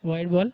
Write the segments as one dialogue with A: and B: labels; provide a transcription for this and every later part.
A: White ball.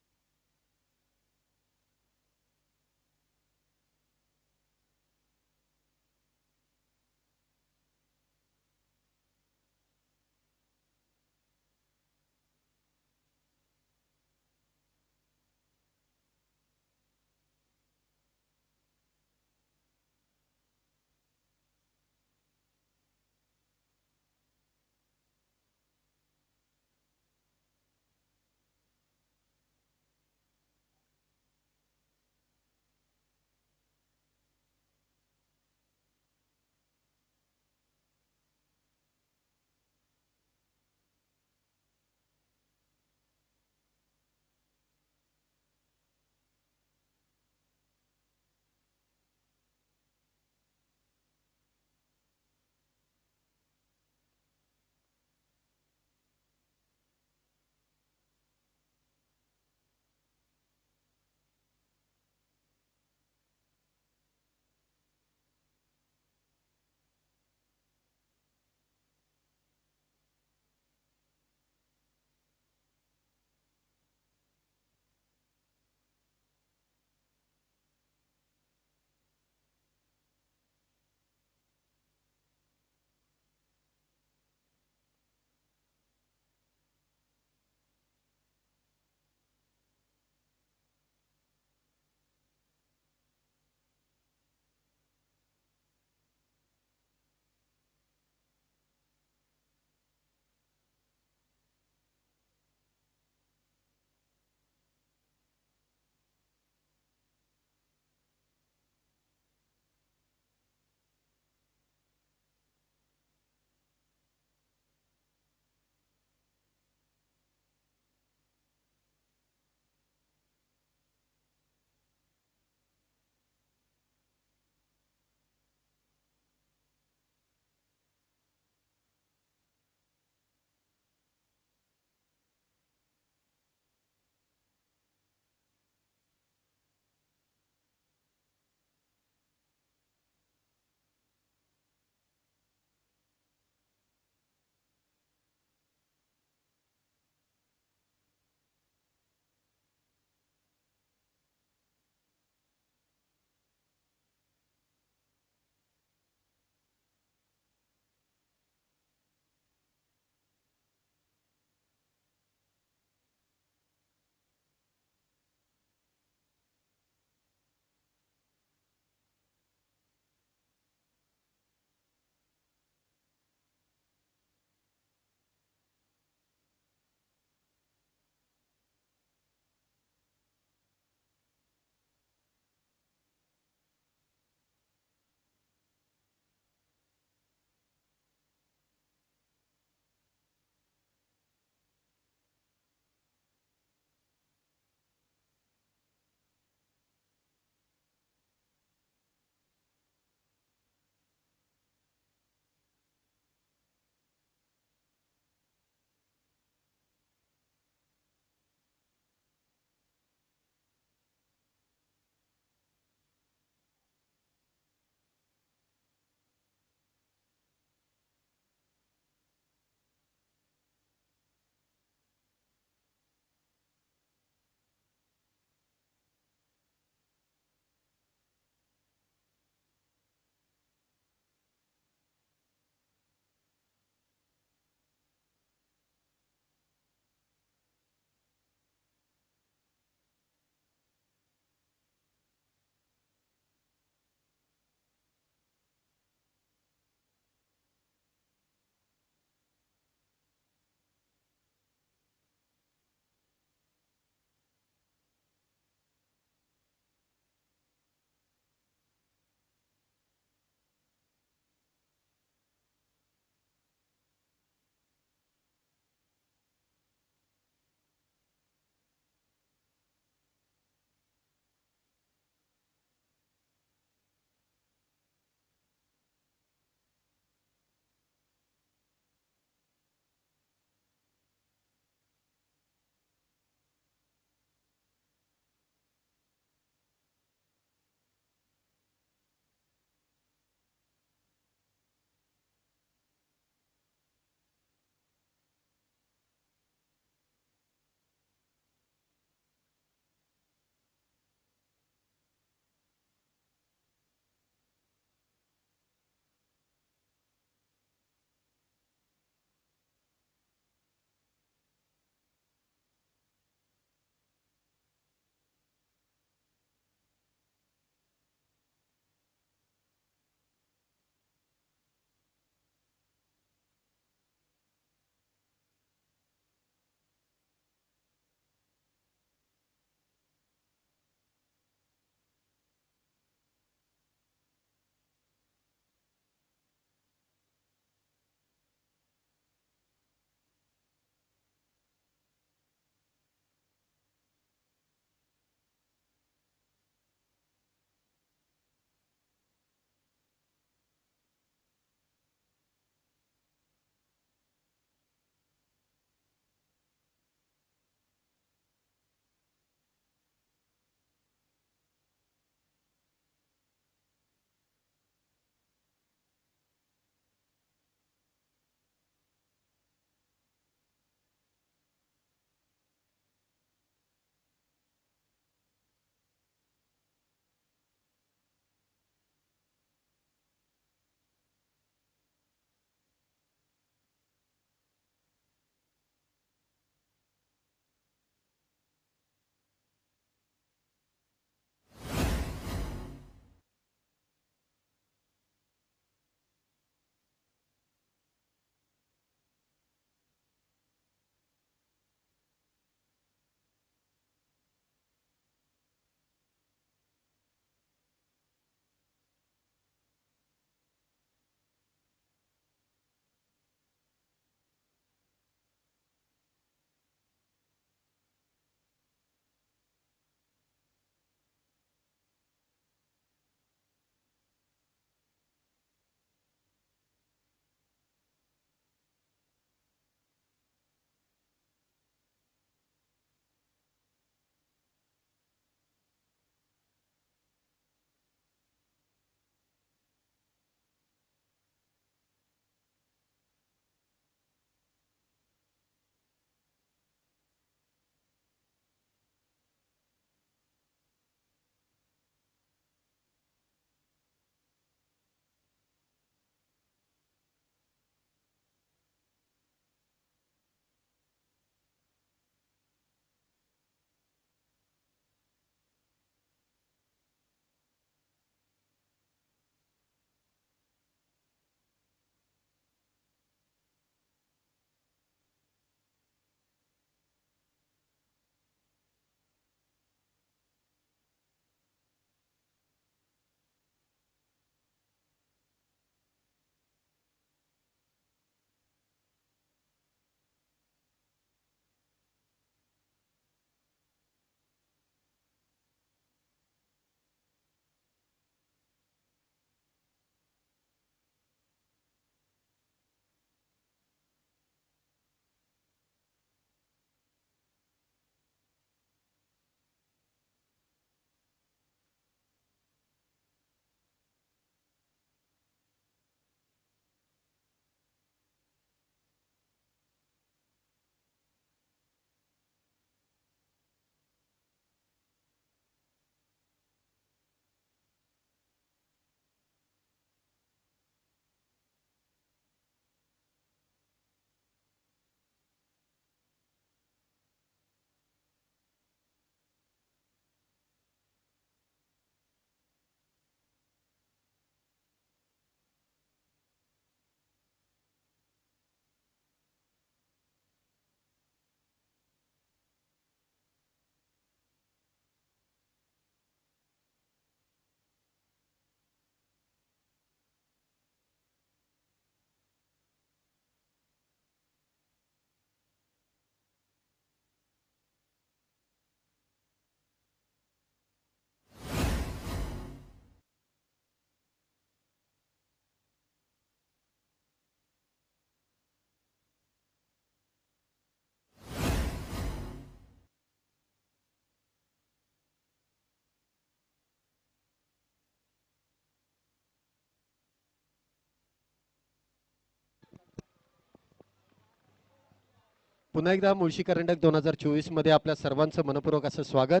A: पुन्हा एकदा मुळशी करंडक 2024 मध्ये आपल्या सर्वांचं मनपूर्वक असं स्वागत.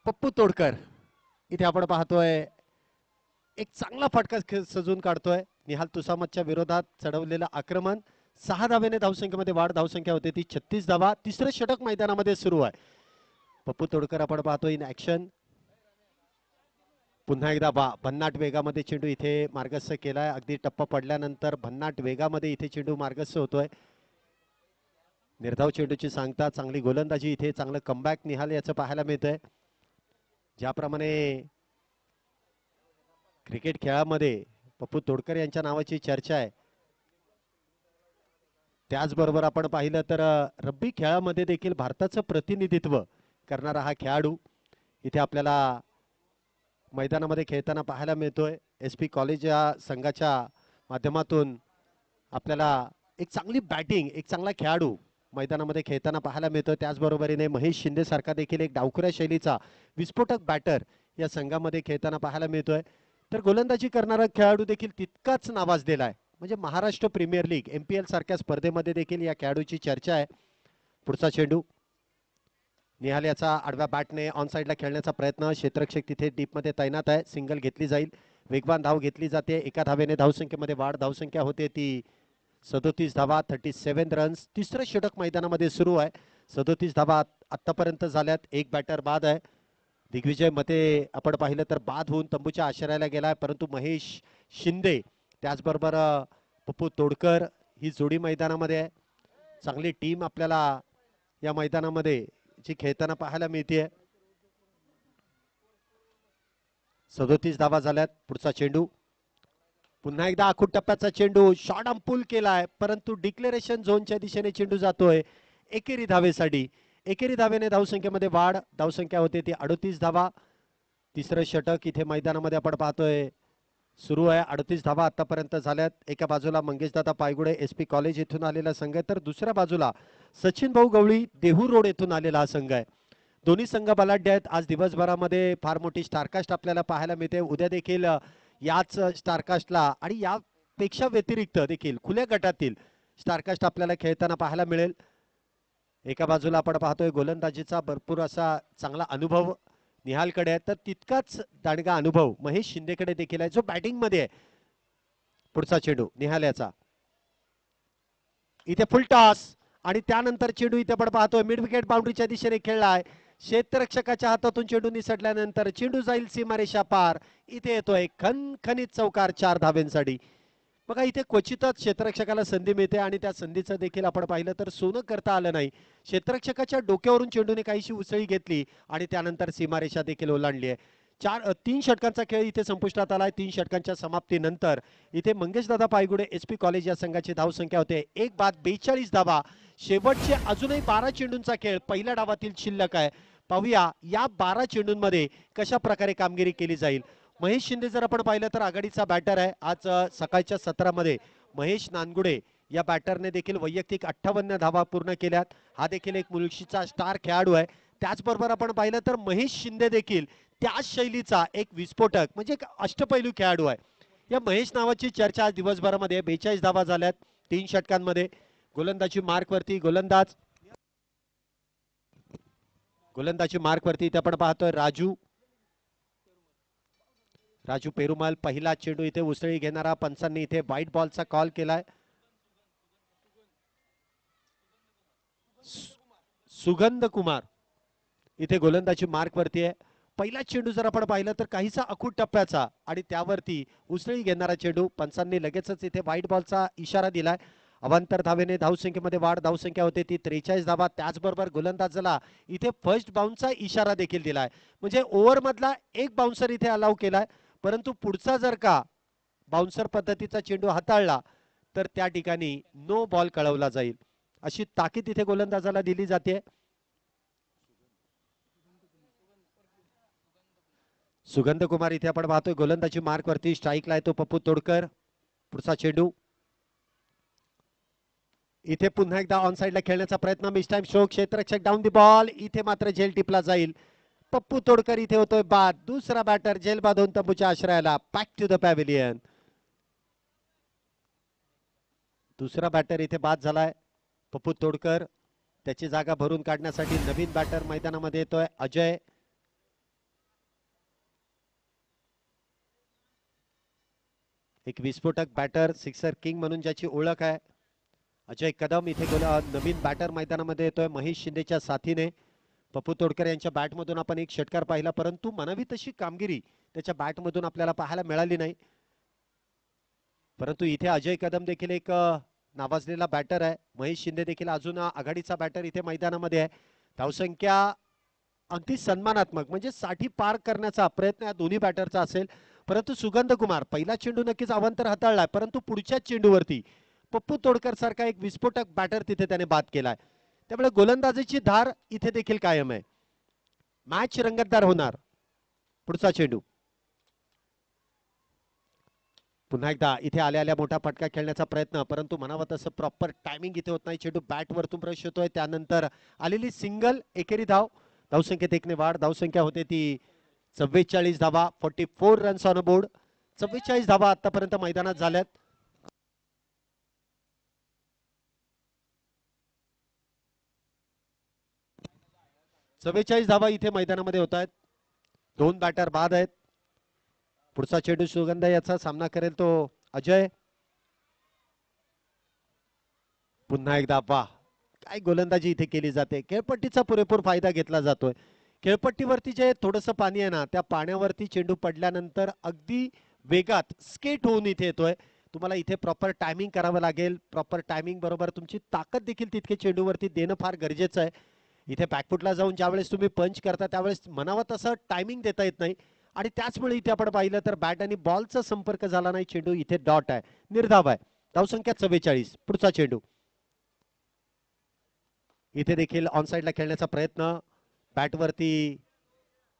A: पप्पू तोडकर इथे आपण पाहतोय एक चांगला फटका सजून काढतोय. निहाल तुसामतच्या विरोधात चढवलेलं आक्रमण 6 धावेने धावसंख्येमध्ये वाढ. धावसंख्या होते ती 36 धावा. तिसरं षटक मैदानामध्ये सुरू आहे. पप्पू तोडकर आपण पाहतोय इन ऍक्शन. पुन्हा एकदा भन्नाट वेगामध्ये चेंडू इथे मार्गस्थ केलाय. अगदी टप्पा पडल्यानंतर भन्नाट वेगामध्ये इथे चेंडू मार्गस्थ होतोय. निर्धाव चेंडूची सांगता, चांगली गोलंदाजी इथे, चांगलं कमबॅक निहाल याचं पाहायला मिळतंय. ज्याप्रमाणे क्रिकेट खेळामध्ये पप्पू तोडकर यांच्या नावाची चर्चा आहे, त्याचबरोबर आपण पाहिलं तर रब्बी खेळामध्ये देखील भारताचं प्रतिनिधित्व करणारा हा खेळाडू इथे आपल्याला मैदानामध्ये खेळताना पाहायला मिळतोय. SP कॉलेज या संघाच्या माध्यमातून आपल्याला एक चांगली बॅटिंग, एक चांगला खेळाडू मैदानामध्ये खेळताना पाहायला मिळतो. त्याचबरोबरीने महेश शिंदे सारखा देखील एक डावखुऱ्या शैलीचा विस्फोटक बॅटर या संघामध्ये खेळताना पाहायला मिळतोय. तर गोलंदाजी करणारा खेळाडू देखील तितकाच नावाजलेला आहे. म्हणजे महाराष्ट्र प्रीमियर लीग MPL सारख्या स्पर्धेमध्ये देखील या खेळाडूची चर्चा आहे. पुढचा चेंडू निहाल याचा आडव्या बॅटने ऑन साइडला खेळण्याचा प्रयत्न. क्षेत्ररक्षक तिथे डीपमध्ये तैनात आहे. सिंगल घेतली जाईल. वेगवान धाव घेतली जाते. एका धावेने धावसंख्येमध्ये वाढ. धावसंख्या होते ती 37 धावा, 37 रन्स. तिसरं षटक मैदानामध्ये सुरू आहे. 37 धावा आतापर्यंत झाल्यात. एक बॅटर बाद आहे. दिग्विजय मते आपण पाहिलं तर बाद होऊन तंबूच्या आश्रयाला गेलाय, परंतु महेश शिंदे त्याचबरोबर पप्पू तोडकर ही जोडी मैदानामध्ये आहे. चांगली टीम आपल्याला या मैदानामध्ये जी खेळताना पाहायला मिळते. 37 धावा झाल्यात. पुढचा चेंडू पुन्हा एकदा आखूड टप्प्याचा चेंडू. शॉर्ट आर्म पुल केलाय, परंतु डिक्लेरेशन झोनच्या दिशेने चेंडू जातोय एकेरी धावेसाठी. एकेरी धावेने धावसंख्येमध्ये वाढ. धावसंख्या होते ती 38 धावा. तिसरं षटक इथे मैदानामध्ये आपण पाहतोय सुरू आहे. 38 धावा आतापर्यंत झाल्यात. एका बाजूला मंगेशदादा पायगुडे SP कॉलेज येथून आलेला संघ आहे, तर दुसऱ्या बाजूला सचिन भाऊ गवळी देहू रोड येथून आलेला हा संघ आहे. दोन्ही संघ बलाढ्य आहेत. आज दिवसभरामध्ये फार मोठी स्टारकास्ट आपल्याला पाहायला मिळते. उद्या देखील याच स्टारकास्टला आणि यापेक्षा व्यतिरिक्त देखील खुल्या गटातील स्टारकास्ट आपल्याला खेळताना पाहायला मिळेल. एका बाजूला आपण पाहतोय गोलंदाजीचा भरपूर असा चांगला अनुभव निहालकडे आहे, तर तितकाच दांडगा अनुभव महेश शिंदेकडे देखील आहे, जो बॅटिंग मध्ये आहे. पुढचा चेंडू निहाल याचा इथे फुल टॉस आणि त्यानंतर चेंडू इथे आपण पाहतोय मिड विकेट बाउंड्रीच्या दिशेने खेळलाय. क्षेत्ररक्षकाच्या हातातून चेंडू निसटल्यानंतर चेंडू जाईल सीमारेषा पार. इथे येतोय खणखणीत चौकार 4 धावेंसाठी. बघा इथे क्वचितच क्षेत्ररक्षकाला संधी मिळते आणि त्या संधीचं देखील आपण पाहिलं तर सोनं करता आलं नाही. क्षेत्ररक्षकाच्या डोक्यावरून चेंडूने काहीशी उसळी घेतली आणि त्यानंतर सीमारेषा देखील ओलांडली आहे. 3 षटकांचा खेळ इथे संपुष्टात आलाय. 3 षटकांच्या समाप्तीनंतर इथे मंगेशदादा पायगुडे SP कॉलेज या संघाची धावसंख्या होते 1 बाद 42 धावा. शेवटचे अजूनही 12 चेंडूंचा खेळ पहिल्या डावातील शिल्लक आहे. पाहूया या 12 चेंडूंमध्ये कशा प्रकारे कामगिरी केली जाईल. महेश शिंदे जर आपण पाहिलं तर आघाडीचा बॅटर आहे. आज सकाळच्या सत्रामध्ये महेश नानगुडे या बॅटरने देखील वैयक्तिक 58 धावा पूर्ण केल्यात. हा देखील एक मुळशीचा स्टार खेळाडू आहे. त्याचबरोबर आपण पाहिलं तर महेश शिंदे देखील त्याच शैलीचा एक विस्फोटक म्हणजे एक अष्टपैलू खेळाडू आहे. या महेश नावाची चर्चा आज दिवसभरामध्ये 42 धावा झाल्यात 3 षटकांमध्ये. गोलंदाजी मार्कवरती गोलंदाजी मार्कवरती इथे आपण पाहतोय राजू पेरुमल. पहिला चेंडू इथे उसळी घेणारा. पंचांनी इथे व्हाईट बॉलचा कॉल केलाय. सुगंध कुमार इथे गोलंदाजी मार्कवरती आहे. पहिला चेंडू जर आपण पाहिलं तर काहीसा अखूड टप्प्याचा आणि त्यावरती उसळी घेणारा चेंडू. पंचांनी लगेचच इथे व्हाईट बॉलचा इशारा दिलाय. अवांतर धावेने धावसंख्येमध्ये वाढ. धावसंख्या होते ती 43 धावा. त्याचबरोबर गोलंदाजाला इथे फर्स्ट बाउन्सचा इशारा देखील दिलाय. म्हणजे ओव्हर मधला एक बाउन्सर इथे अलाव केलाय, परंतु पुढचा जर का बाउन्सर पद्धतीचा चेंडू हाताळला तर त्या ठिकाणी नो बॉल कळवला जाईल, अशी ताकीद इथे गोलंदाजाला दिली जाते. सुगंध कुमार इथे आपण पाहतोय गोलंदाजी मार्कवरती. स्ट्राईकला येतो पप्पू तोडकर. पुढचा चेंडू इथे पुन्हा एकदा ऑन साइडला खेळण्याचा प्रयत्न. Mistime stroke. क्षेत्ररक्षक डाऊन दी बॉल. इथे मात्र झेल टिपला जाईल. पप्पू तोडकर इथे होतोय बाद. दुसरा बॅटर झेल बांधून तंबूच्या आश्रयाला. Back to the pavilion. दुसरा बॅटर इथे बाद झालाय पप्पू तोडकर. त्याची जागा भरून काढण्यासाठी नवीन बॅटर मैदानामध्ये येतोय अजय. एक विस्फोटक बॅटर, सिक्सर किंग म्हणून ज्याची ओळख आहे अजय कदम इथे नवीन बॅटर मैदानामध्ये येतोय महेश शिंदेच्या साथीने. पप्पू तोडकर यांच्या बॅटमधून आपण एक षटकार पाहिला, परंतु म्हणावी तशी कामगिरी त्याच्या बॅटमधून आपल्याला पाहायला मिळाली नाही. परंतु इथे अजय कदम देखील एक नावाजलेला बॅटर आहे. महेश शिंदे देखील अजून आघाडीचा बॅटर इथे मैदानामध्ये आहे. धावसंख्या अगदी सन्मानात्मक म्हणजे 60 पार करण्याचा प्रयत्न या दोन्ही बॅटरचा असेल. परंतु सुगंध कुमार पहिला चेंडू नक्कीच अवांतर हाताळलाय, परंतु पुढच्या चेंडूवरती पप्पू तोडकर सारखा एक विस्फोटक बॅटर तिथे त्याने बाद केलाय. त्यामुळे गोलंदाजीची धार इथे देखील कायम आहे. मॅच रंगतदार होणार. पुढचा चेंडू पुन्हा एकदा इथे आल्या मोठा फटका खेळण्याचा प्रयत्न, परंतु म्हणावं तसं प्रॉपर टायमिंग इथे होत नाही. चेंडू बॅट वरतून प्रवेश होतोय, त्यानंतर आलेली सिंगल, एकेरी धाव. धावसंख्येत एकने वाढ. धावसंख्या होते ती 44 धावा. 44 रन्स ऑन बोर्ड. 44 धावा आतापर्यंत मैदानात झाल्यात. धावा इथे मैदानामध्ये होत आहेत. 2 बॅटर बाद आहेत. पुढचा चेंडू सुगंध याचा सामना करेल तो अजय. पुन्हा एकदा वाह, काय गोलंदाजी इथे केली जाते. खेळपट्टीचा पुरेपूर फायदा घेतला जातोय. खेळपट्टीवरती जे थोडंसं पाणी आहे ना, त्या पाण्यावरती चेंडू पडल्यानंतर अगदी वेगात स्केट होऊन इथे येतोय. तुम्हाला इथे प्रॉपर टायमिंग करावं लागेल. प्रॉपर टायमिंग बरोबर तुमची ताकद देखील तितके चेंडूवरती देणं फार गरजेचं आहे. इथे बॅकफुटला जाऊन ज्यावेळेस तुम्ही पंच करता त्यावेळेस म्हणावं तसं टायमिंग देता येत नाही, आणि त्याचमुळे इथे आपण पाहिलं तर बॅट आणि बॉलचा संपर्क झाला नाही. चेंडू इथे डॉट आहे, निर्धाव आहे. धावसंख्या 44. पुढचा चेंडू इथे देखील ऑन साइडला खेळण्याचा प्रयत्न. बॅटवरती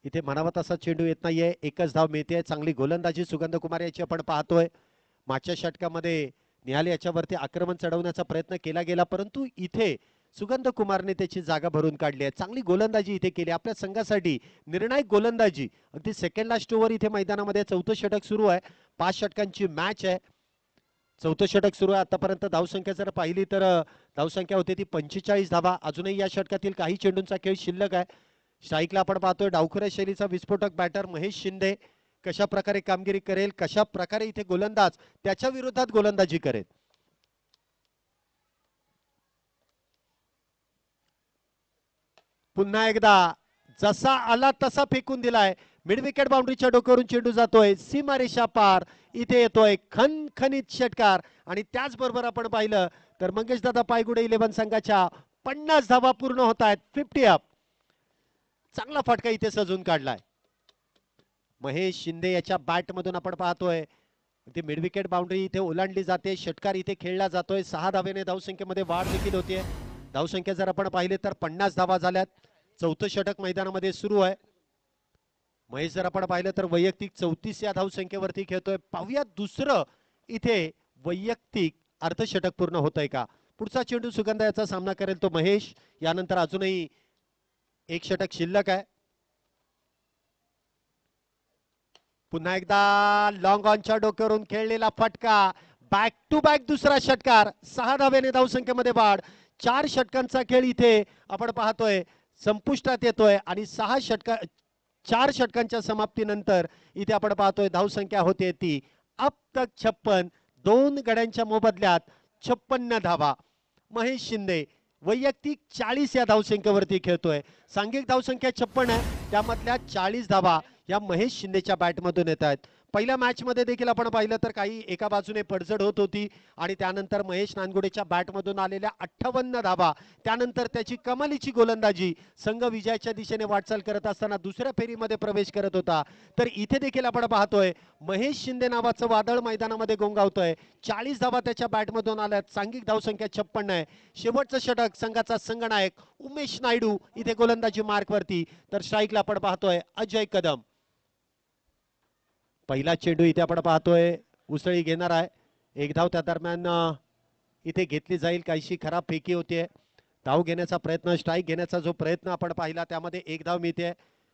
A: इथे म्हणावा तसा चेंडू येत नाहीये. एकच धाव मिळते. चांगली गोलंदाजी सुगंध कुमार याची आपण पाहतोय. मागच्या षटकामध्ये निहाल याच्यावरती आक्रमण चढवण्याचा प्रयत्न केला गेला, परंतु इथे सुगंध कुमारने त्याची जागा भरून काढली आहे. चांगली गोलंदाजी इथे केली आपल्या संघासाठी. निर्णायक गोलंदाजी अगदी सेकंड लास्ट ओव्हर इथे मैदानामध्ये. चौथं षटक सुरू आहे. 5 षटकांची मॅच आहे. चौथं षटक सुरू आहे. आतापर्यंत धावसंख्या जर पाहिली तर धावसंख्या होती ती 45 धावा. अजूनही या षटकातील काही चेंडूंचा खेळ शिल्लक आहे. स्ट्राईकला आपण पाहतोय डावखुऱ्या शैलीचा विस्फोटक बॅटर महेश शिंदे कशा प्रकारे कामगिरी करेल, कशा प्रकारे इथे गोलंदाज त्याच्या विरोधात गोलंदाजी करेल. पुन्हा एकदा जसा आला तसा फेकून दिलाय. मिड विकेट बाउंड्रीच्या डोक्यावरून चेंडू जातोय सीमारेषा पार. इथे येतोय खणखणीत षटकार. आणि त्याचबरोबर आपण पाहिलं तर मंगेश दादा पायगुडे 11 संघाच्या 50 धावा पूर्ण होत आहेत. 50 अप. चांगला फटका इथे सजून काढलाय महेश शिंदे याच्या बॅट मधून आपण पाहतोय. ती मिड विकेट बाउंड्री इथे ओलांडली जाते. षटकार इथे खेळला जातोय. 6 धावेने धावसंख्येमध्ये वाढ देखील होतीये. धावसंख्या जर आपण पाहिले तर 50 धावा झाल्यात. चौथं षटक मैदानामध्ये सुरू आहे. महेश जर आपण पाहिलं तर वैयक्तिक 34 या धावसंख्येवरती खेळतोय. पाहूया दुसरं इथे वैयक्तिक अर्धशतक पूर्ण होतंय का. पुढचा चेंडू सुगंध याचा सामना करेल तो महेश. यानंतर अजूनही एक षटक शिल्लक आहे. पुन्हा एकदा लॉंग ऑनच्या डोक्यावरून खेळलेला फटका. बॅक टू बॅक दुसरा षटकार. 6 धावेने धावसंख्येमध्ये वाढ. 4 षटकांचा खेळ इथे आपण पाहतोय संपुष्टात येतोय. आणि 4 षटकांच्या समाप्तीनंतर इथे आपण पाहतोय धावसंख्या होते ती अब तक 56. 2 गड्यांच्या मोबदल्यात 56 धावा. महेश शिंदे वैयक्तिक 40 या धावसंख्येवरती खेळतोय. सांघिक धावसंख्या 56 आहे, त्यामधल्या 40 धावा या महेश शिंदेच्या बॅटमधून येत आहेत. पहिल्या मॅच मध्ये देखील आपण पाहिलं तर काही एका बाजूने पडझड होत होती, आणि त्यानंतर महेश नानगुडेच्या बॅटमधून आलेल्या 58 धावा, त्यानंतर त्याची कमालीची गोलंदाजी संघ विजयाच्या दिशेने वाटचाल करत असताना दुसऱ्या फेरीमध्ये प्रवेश करत होता. तर इथे देखील आपण पाहतोय महेश शिंदे नावाचं वादळ मैदानामध्ये गोंगावतोय. 40 धावा त्याच्या बॅटमधून आल्यात. सांघिक धावसंख्या 56 आहे. शेवटचं षटक संघाचा संघनायक उमेश नायडू इथे गोलंदाजी मार्कवरती. तर स्ट्राईकला आपण पाहतोय अजय कदम. पहिला चेंडू इथे आपण पाहतोय उसळी घेणार आहे. एक धाव त्या दरम्यान इथे घेतली जाईल. काहीशी खराब फेकी होते. धाव घेण्याचा प्रयत्न, स्ट्राईक घेण्याचा जो प्रयत्न आपण पाहिला त्यामध्ये एक धाव मिळते.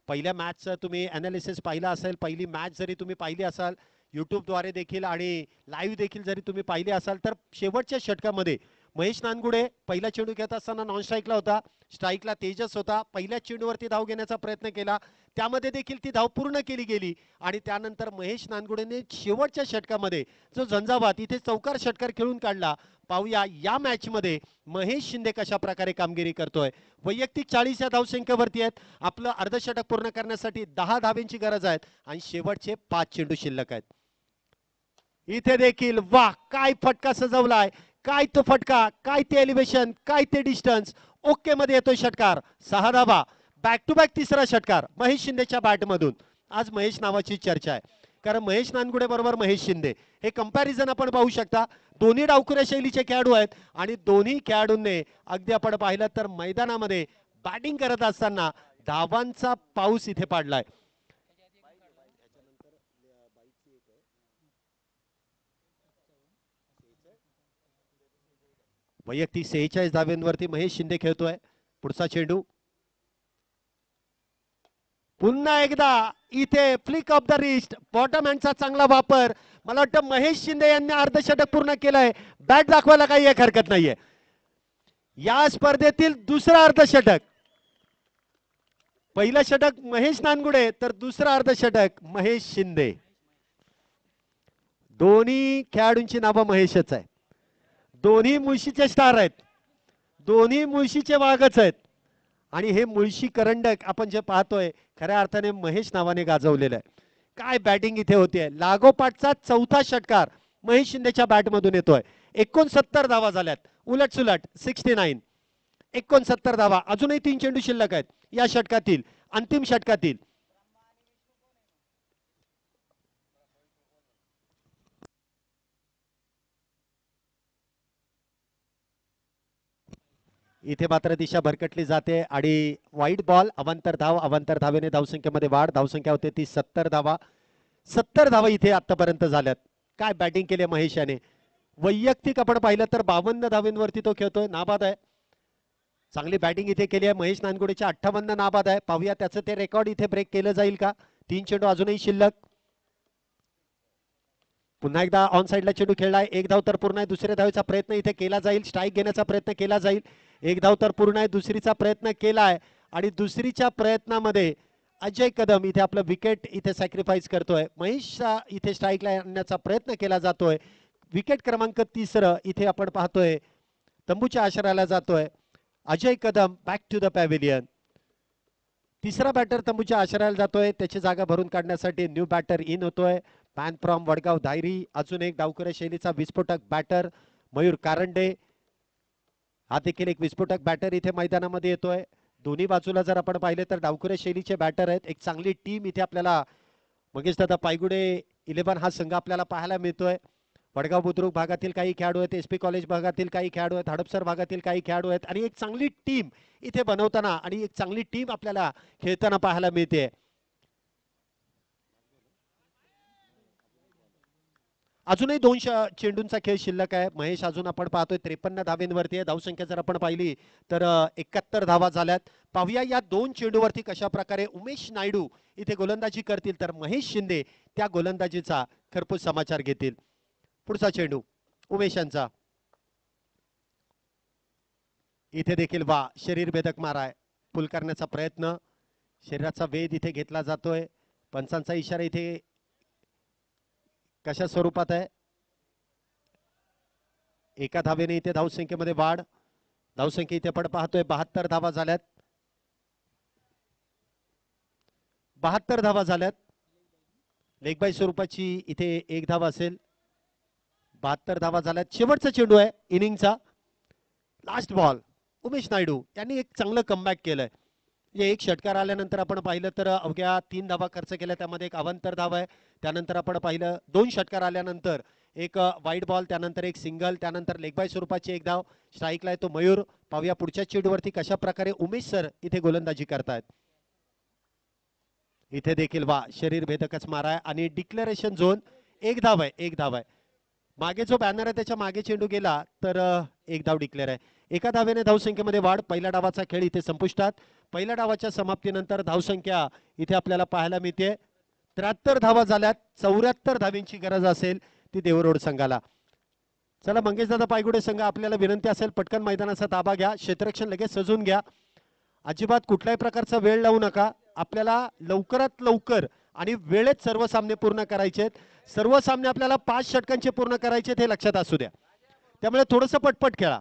A: पहिल्या मॅचचं तुम्ही अनालिसिस पाहिला असेल. पहिली मॅच जरी तुम्ही पाहिली असाल YouTube द्वारे देखील आणि लाईव्ह देखील जरी तुम्ही पाहिली असाल तर शेवटच्या षटकामध्ये महेश नानगुडे पहिला चेंडू घेत असताना नॉन स्ट्राईकला होता, स्ट्राईकला तेजस होता. पहिल्या चेंडूवरती धाव घेण्याचा प्रयत्न केला, त्यामध्ये देखील ती धाव पूर्ण केली गेली. आणि त्यानंतर महेश नानगुडेने शेवटच्या षटकामध्ये जो झंझावात इथे चौकार षटकार खेळून काढला. पाहूया या मॅच मध्ये महेश शिंदे कशा प्रकारे कामगिरी करतोय. वैयक्तिक 40 या धावसंख्येवरती आहेत. आपलं अर्धशतक पूर्ण करण्यासाठी 10 धावेंची गरज आहे आणि शेवटचे 5 चेंडू शिल्लक आहेत. इथे देखील वा, काय फटका सजवलाय, काय तो फटका, काय ते एलिव्हेशन, काय ते डिस्टन्स. ओके मध्ये येतोय षटकार. 6 धावा, बॅक टू बॅक तिसरा षटकार महेश शिंदेच्या बॅटमधून. आज महेश नावाची चर्चा आहे, कारण महेश नानगुडे बरोबर महेश शिंदे हे कंपॅरिझन आपण पाहू शकता. दोन्ही डावखुऱ्या शैलीचे खेळाडू आहेत आणि दोन्ही खेळाडूंनी अगदी आपण पाहिलं तर मैदानामध्ये बॅटिंग करत असताना धावांचा पाऊस इथे पाडलाय. वैयक्तिक 46 धाव्यांवरती महेश शिंदे खेळतोय. पुढचा चेंडू पुन्हा एकदा इथे flick off the wrist, bottom हँडचा चांगला वापर. मला वाटतं महेश शिंदे यांनी अर्धशतक पूर्ण केलंय. बॅट दाखवायला काही एक हरकत नाहीये. या स्पर्धेतील दुसरा अर्धशतक. पहिलं षटक महेश नानगुडे तर दुसरं अर्धशतक महेश शिंदे. दोन्ही खेळाडूंची नावं महेशच आहे. दोन्ही मुळशीचे स्टार आहेत, दोन्ही मुळशीचे वाघच आहेत. आणि हे मुळशी करंडक आपण जे पाहतोय खऱ्या अर्थाने महेश नावाने गाजवलेलं आहे. काय बॅटिंग इथे होतीये. लागोपाठचा चौथा षटकार महेश शिंदेच्या बॅटमधून येतोय. 69 धावा झाल्यात, उलट सुलट 69. 69 धावा. अजूनही 3 चेंडू शिल्लक आहेत या षटकातील, अंतिम षटकातील. इथे मात्र दिशा भरकटली जाते आणि वाईट बॉल. अवांतर धाव, अवांतर धावेने धावसंख्येमध्ये वाढ. धावसंख्या होते ती 70 धावा. 70 धावा इथे आतापर्यंत झाल्यात. काय बॅटिंग केली महेश याने. वैयक्तिक आपण पाहिलं तर 52 धावेंवरती तो खेळतोय, नाबाद आहे. चांगली बॅटिंग इथे केली आहे. महेश नानगुडेच्या 58 नाबाद आहे. पाहूया त्याचं ते रेकॉर्ड इथे ब्रेक केलं जाईल का. 3 चेंडू अजूनही शिल्लक. पुन्हा एकदा ऑन साइडला चेंडू खेळलाय. 1 धाव तर पूर्ण आहे. दुसऱ्या धावेचा प्रयत्न इथे केला जाईल. स्ट्राईक घेण्याचा प्रयत्न केला जाईल. 1 धाव तर पूर्ण आहे. दुसरीचा प्रयत्न केलाय आणि दुसरीच्या प्रयत्नामध्ये अजय कदम इथे आपलं विकेट इथे सॅक्रिफाईस करतोय. महेश इथे स्ट्राईकला आणण्याचा प्रयत्न केला जातोय. विकेट क्रमांक 3 इथे आपण पाहतोय तंबूच्या आश्रयाला जातोय. Ajay Kadam back to the pavilion. तिसरा बॅटर तंबूच्या आश्रयाला जातोय. त्याची जागा भरून काढण्यासाठी न्यू बॅटर इन होतोय. पॅन फ्रॉम वडगाव धायरी. अजून एक डावखुऱ्या शैलीचा विस्फोटक बॅटर मयूर कारंडे. हा देखील एक विस्फोटक बॅटर इथे मैदानामध्ये येतोय. दोन्ही बाजूला जर आपण पाहिले तर डावखुऱ्या शैलीचे बॅटर आहेत. एक चांगली टीम इथे आपल्याला मंगेश दादा पायगुडे 11 हा संघ आपल्याला पाहायला मिळतोय. वडगाव बुद्रुक भागातील काही खेळाडू आहेत, एसपी कॉलेज भागातील काही खेळाडू आहेत, हडपसर भागातील काही खेळाडू आहेत आणि एक चांगली टीम इथे बनवताना आणि एक चांगली टीम आपल्याला खेळताना पाहायला मिळते. अजूनही 2 चेंडूंचा खेळ शिल्लक आहे. महेश अजून आपण पाहतोय 53 धावेंवरती आहे. धावसंख्या जर आपण पाहिली तर 71 धावा झाल्यात. पाहूया या 2 चेंडूवरती कशा प्रकारे उमेश नायडू इथे गोलंदाजी करतील तर महेश शिंदे त्या गोलंदाजीचा खरपूस समाचार घेतील. पुढचा चेंडू उमेशांचा. इथे देखील वा, शरीर भेदक माराय पुल करण्याचा प्रयत्न. शरीराचा वेध इथे घेतला जातोय. पंचांचा इशारा इथे कशा स्वरूपात आहे. 1 धावेने इथे धावसंख्येमध्ये वाढ. धावसंख्या इथे आपण पाहतोय 72 धावा झाल्यात. 72 धावा झाल्यात. लेग बाय स्वरूपाची इथे 1 धाव असेल. 72 धावा झाल्यात. शेवटचा चेंडू आहे इनिंगचा. Last ball. उमेश नायडू यांनी एक चांगलं कमबॅक केलंय. एक षटकार आल्यानंतर आपण पाहिलं तर अवघ्या 3 धावा खर्च केल्या. त्यामध्ये एक अवांतर धाव आहे. त्यानंतर आपण पाहिलं 2 षटकार आल्यानंतर एक वाईट बॉल, त्यानंतर एक सिंगल, त्यानंतर लेग बाय स्वरूपाची 1 धाव. स्ट्राईकला आहे तो मयूर. पाहूया पुढच्या चेंडूवरती कशा प्रकारे उमेश सर इथे गोलंदाजी करतायत. इथे देखील वा, शरीर भेदकच मारा आणि डिक्लेरेशन झोन. 1 धाव आहे, 1 धाव आहे. मागे जो बॅनर आहे त्याच्या मागे चेंडू गेला तर 1 धाव डिक्लेअर आहे. 1 धावेने धावसंख्येमध्ये वाढ. पहिल्या डावाचा खेळ इथे संपुष्टात. पहिल्या डावाच्या समाप्तीनंतर धावसंख्या इथे आपल्याला पाहायला मिळते 73 धावा झाल्यात. 74 धावेंची गरज असेल ती देवरोड संघाला. चला मंगेश दादा पायगुडे संघ आपल्याला विनंती असेल पटकन मैदानाचा ताबा घ्या, क्षेत्ररक्षण लगेच सजून घ्या, अजिबात कुठल्याही प्रकारचा वेळ लावू नका. आपल्याला लवकरात लवकर आणि वेळेत सर्व सामने पूर्ण करायचे आहेत. सर्व सामने आपल्याला 5 षटकांचे पूर्ण करायचे हे लक्षात असू द्या, त्यामुळे थोडंसं पटपट खेळा.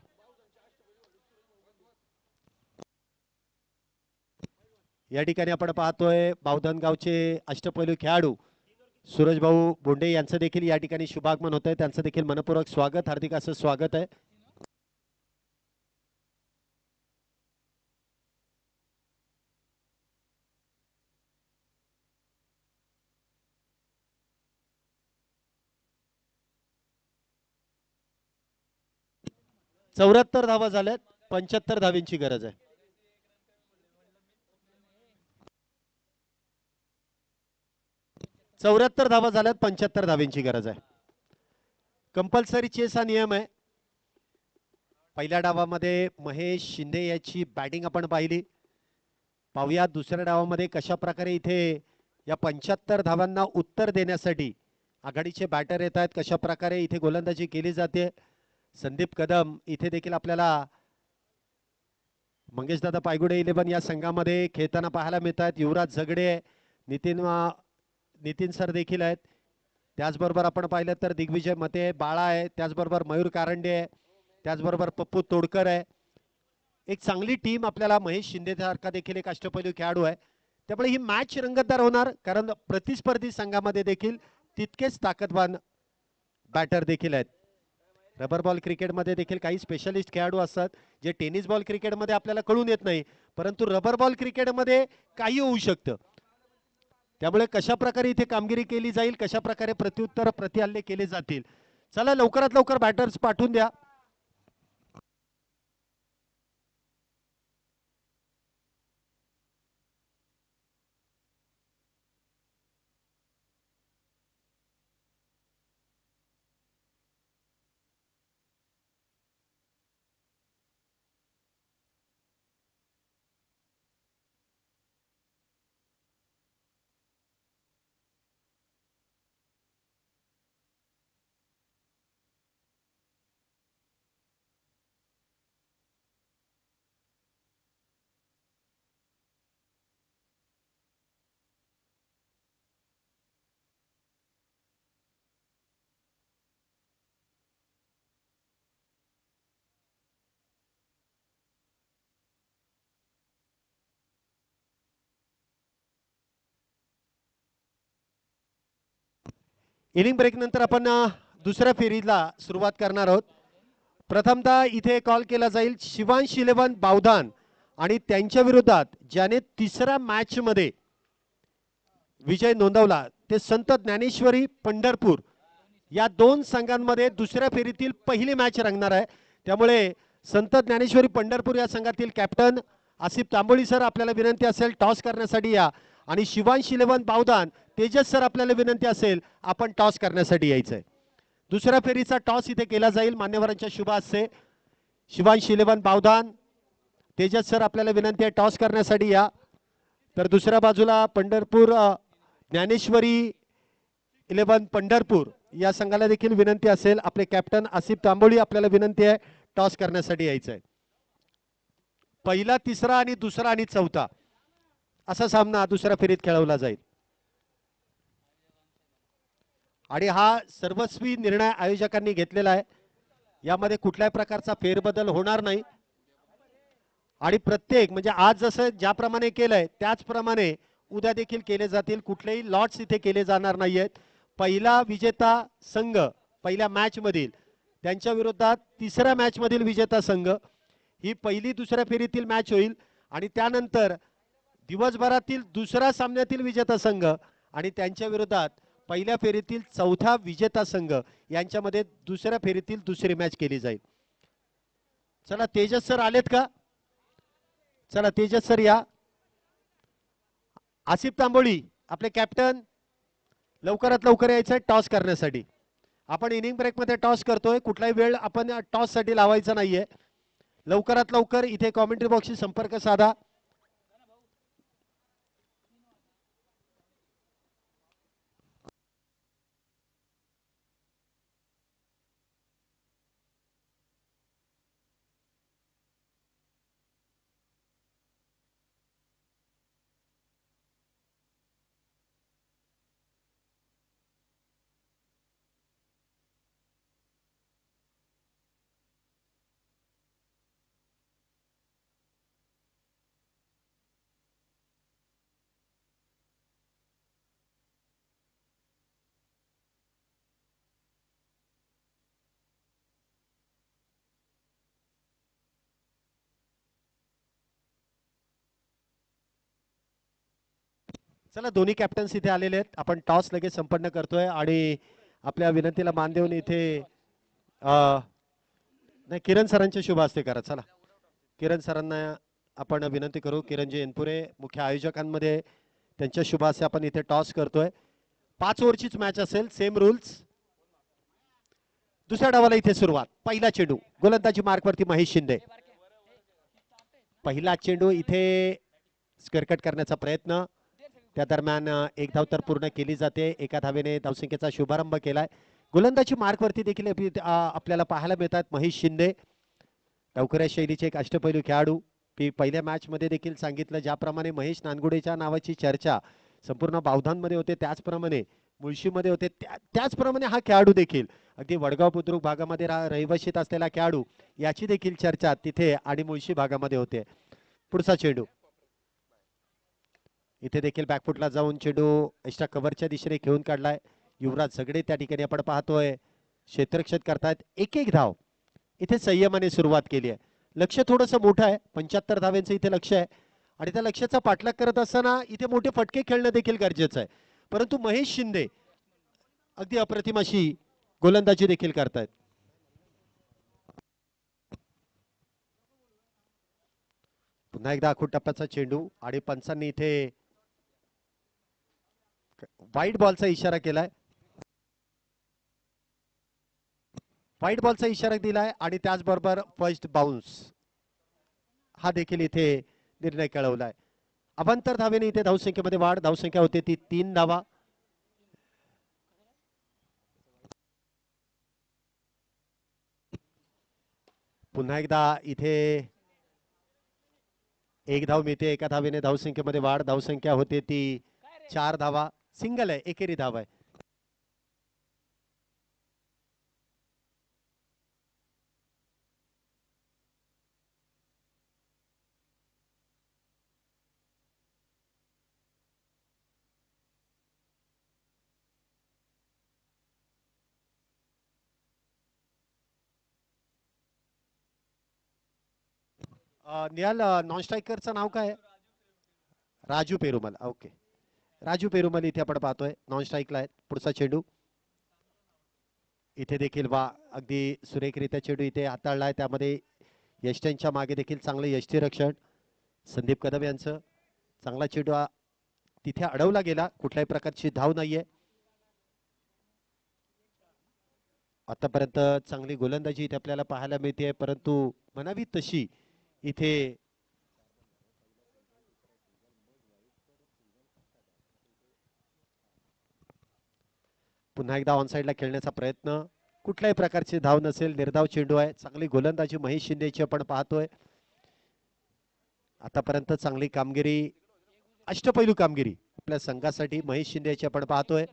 A: या ठिकाणी आपण पाहतोय बावधनगावचे अष्टपैलू खेळाडू सूरज भाऊ बोंडे यांचं देखील या ठिकाणी शुभागमन होत आहे. त्यांचं देखील मनपूर्वक स्वागत, हार्दिक असं स्वागत आहे. चौऱ्याहत्तर धावा झाल्यात, 75 धावींची गरज आहे. चौऱ्याहत्तर धावा झाल्यात, 75 धावींची गरज आहे. कंपल्सरी चेस हा नियम आहे. पहिल्या डावामध्ये महेश शिंदे याची बॅटिंग आपण पाहिली. पाहूया दुसऱ्या डावामध्ये कशा प्रकारे इथे या 75 धावांना उत्तर देण्यासाठी आघाडीचे बॅटर येत आहेत, कशा प्रकारे इथे गोलंदाजी केली जाते. संदीप कदम इथे देखील आपल्याला मंगेश दादा पायगुडे 11 या संघामध्ये खेळताना पाहायला मिळत आहेत. युवराज झगडे, नितीन सर देखील आहेत. त्याचबरोबर आपण पाहिलं तर दिग्विजय मते, बाळा आहे, त्याचबरोबर मयूर कारंडे आहे, त्याचबरोबर पप्पू तोडकर आहे. एक चांगली टीम आपल्याला महेश शिंदे सारखा देखील एक अष्टपैलू खेळाडू आहे. त्यामुळे ही मॅच रंगतदार होणार, कारण प्रतिस्पर्धी संघामध्ये देखील तितकेच ताकदवान बॅटर देखील आहेत. रबर बॉल क्रिकेटमध्ये देखील काही स्पेशलिस्ट खेळाडू असतात जे टेनिस बॉल क्रिकेटमध्ये आपल्याला कळून येत नाही, परंतु रबर बॉल क्रिकेटमध्ये काही होऊ शकतं. त्यामुळे कशा प्रकारे इथे कामगिरी केली जाईल, कशा प्रकारे प्रत्युत्तर प्रतिहल्ले केले जातील. चला लवकरात लवकर बॅटर्स पाठवून द्या. इनिंग ब्रेक नंतर आपण दुसऱ्या फेरीला सुरुवात करणार आहोत. प्रथमतः इथे कॉल केला जाईल शिवांश 11 बावधान आणि त्यांच्या विरोधात ज्याने तिसऱ्या मॅच मध्ये विजय नोंदवला ते संत ज्ञानेश्वरी पंढरपूर. या दोन संघांमध्ये दुसऱ्या फेरीतील पहिली मॅच रंगणार आहे. त्यामुळे संत ज्ञानेश्वरी पंढरपूर या संघातील कॅप्टन आसिफ तांबोळी सर आपल्याला विनंती असेल टॉस करण्यासाठी या, आणि शिवांश 11 बावधान तेजस सर आपल्याला विनंती असेल आपण टॉस करण्यासाठी यायचंय. दुसऱ्या फेरीचा टॉस इथे केला जाईल मान्यवरांच्या शुभ हस्ते. शिवांश 11 बावधान, तेजस सर आपल्याला विनंती आहे टॉस करण्यासाठी या. तर दुसऱ्या बाजूला पंढरपूर ज्ञानेश्वरी 11 पंढरपूर या संघाला देखील विनंती असेल, आपले कॅप्टन आसिफ तांबोळी आपल्याला विनंती आहे टॉस करण्यासाठी यायचंय. पहिला, तिसरा आणि दुसरा आणि चौथा असा सामना दुसऱ्या फेरीत खेळवला जाईल. आणि हा सर्वस्वी निर्णय आयोजकांनी घेतलेला आहे. यामध्ये कुठल्याही प्रकारचा फेरबदल होणार नाही. आणि प्रत्येक म्हणजे आज जसं ज्याप्रमाणे केलंय त्याचप्रमाणे उद्या देखील केले जातील. कुठलेही लॉट्स इथे केले जाणार नाहीयेत. पहिला विजेता संघ पहिल्या मॅच मधील त्यांच्या विरोधात तिसऱ्या मॅच मधील विजेता संघ ही पहिली दुसऱ्या फेरीतील मॅच होईल. आणि त्यानंतर दिवसभरातील दुसऱ्या सामन्यातील विजेता संघ आणि त्यांच्या विरोधात पहिल्या फेरीतील चौथा विजेता संघ यांच्यामध्ये दुसऱ्या फेरीतील दुसरी मॅच केली जाईल. चला तेजस सर आलेत का? चला तेजस सर या. आसिफ तांबोळी आपले कॅप्टन लवकरात लवकर यायचं टॉस करण्यासाठी. आपण इनिंग ब्रेक मध्ये टॉस करतोय, कुठलाही वेळ आपण टॉस साठी लावायचा नाहीये. लवकरात लवकर इथे कॉमेंट्री बॉक्सशी संपर्क साधा. चला दोन्ही कॅप्टन्स इथे आलेले आहेत. आपण टॉस लगेच संपन्न करतोय आणि आपल्या विनंतीला मान देऊन इथे नाही किरण सरांचे शुभ हस्ते करा. चला किरण सरांना आपण विनंती करू. किरणजी एनपुरे मुख्य आयोजकांमध्ये त्यांच्या शुभ हस्ते आपण इथे टॉस करतोय. 5 ओव्हरचीच मॅच असेल. Same rules. दुसऱ्या डावाला इथे सुरुवात. पहिला चेंडू गोलंदाजी मार्कवरती महेश शिंदे. पहिला चेंडू इथे स्क्वेअरकट करण्याचा प्रयत्न. त्या दरम्यान एक धाव तर पूर्ण केली जाते. एका धावेने धावसंख्येचा शुभारंभ केलाय. गोलंदाजी मार्कवरती देखील आपल्याला पाहायला मिळतात महेश शिंदे. डावखऱ्या शैलीचे एक अष्टपैलू खेळाडू. की पहिल्या मॅच मध्ये देखील सांगितलं ज्याप्रमाणे महेश नानगुडेच्या नावाची चर्चा संपूर्ण बावधानमध्ये होते त्याचप्रमाणे मुळशीमध्ये होते त्याचप्रमाणे हा खेळाडू देखील अगदी वडगाव बुद्रुक भागामध्ये रहिवाशीत असलेला खेळाडू याची देखील चर्चा तिथे आणि मुळशी भागामध्ये होते. पुढचा चेंडू इथे देखील बॅकफुटला जाऊन चेंडू एक्स्ट्रा कव्हरच्या दिशेने खेळून काढलाय. युवराज झगडे त्या ठिकाणी आपण पाहतोय क्षेत्ररक्षण करतायत. एक धाव इथे संयमाने सुरुवात केली आहे. लक्ष थोडंसं मोठं आहे. 75 धाव्यांचं इथे लक्ष आहे आणि त्या लक्ष्याचा पाठलाग करत असताना इथे मोठे फटके खेळणं देखील गरजेचं आहे. परंतु महेश शिंदे अगदी अप्रतिम अशी गोलंदाजी देखील करतायत. पुन्हा एकदा आखूड टप्प्याचा चेंडू आणि पंचांनी इथे वाईट बॉलचा इशारा केलाय. व्हाईट बॉलचा इशारा दिलाय आणि त्याचबरोबर फर्स्ट बाउन्स हा देखील इथे निर्णय कळवलाय. अवांतर धावेने इथे धावसंख्येमध्ये वाढ. धावसंख्या होते ती 3 धावा. पुन्हा एकदा इथे एक धाव मिळते. एका धावेने धावसंख्येमध्ये वाढ. धावसंख्या होते ती 4 धावा. सिंगल आहे. एकेरी धाव आहे. निहाल नॉन स्ट्रायकरचं नाव काय? राजू पेरुमल. ओके राजू पेरुमल इथे आपण पाहतोय नॉन स्ट्राईकला आहे. पुढचा चेंडू इथे देखील वा अगदी सुरेखरित्या चेंडू इथे हाताळलाय. त्यामध्ये यष्ट्यांच्या मागे देखील चांगलं यष्टीरक्षण. संदीप कदम यांचं चांगला चेंडू तिथे अडवला गेला. कुठल्याही प्रकारची धाव नाहीये. आतापर्यंत चांगली गोलंदाजी इथे आपल्याला पाहायला मिळते परंतु म्हणावी तशी इथे पुन्हा एकदा ऑन साइडला खेळण्याचा प्रयत्न. कुठल्याही प्रकारची धाव नसेल. निर्धाव चेंडू आहे. चांगली गोलंदाजी महेश शिंदेची आपण पाहतोय. आतापर्यंत चांगली कामगिरी अष्टपैलू कामगिरी आपल्या संघासाठी महेश शिंदेची आपण पाहतोय.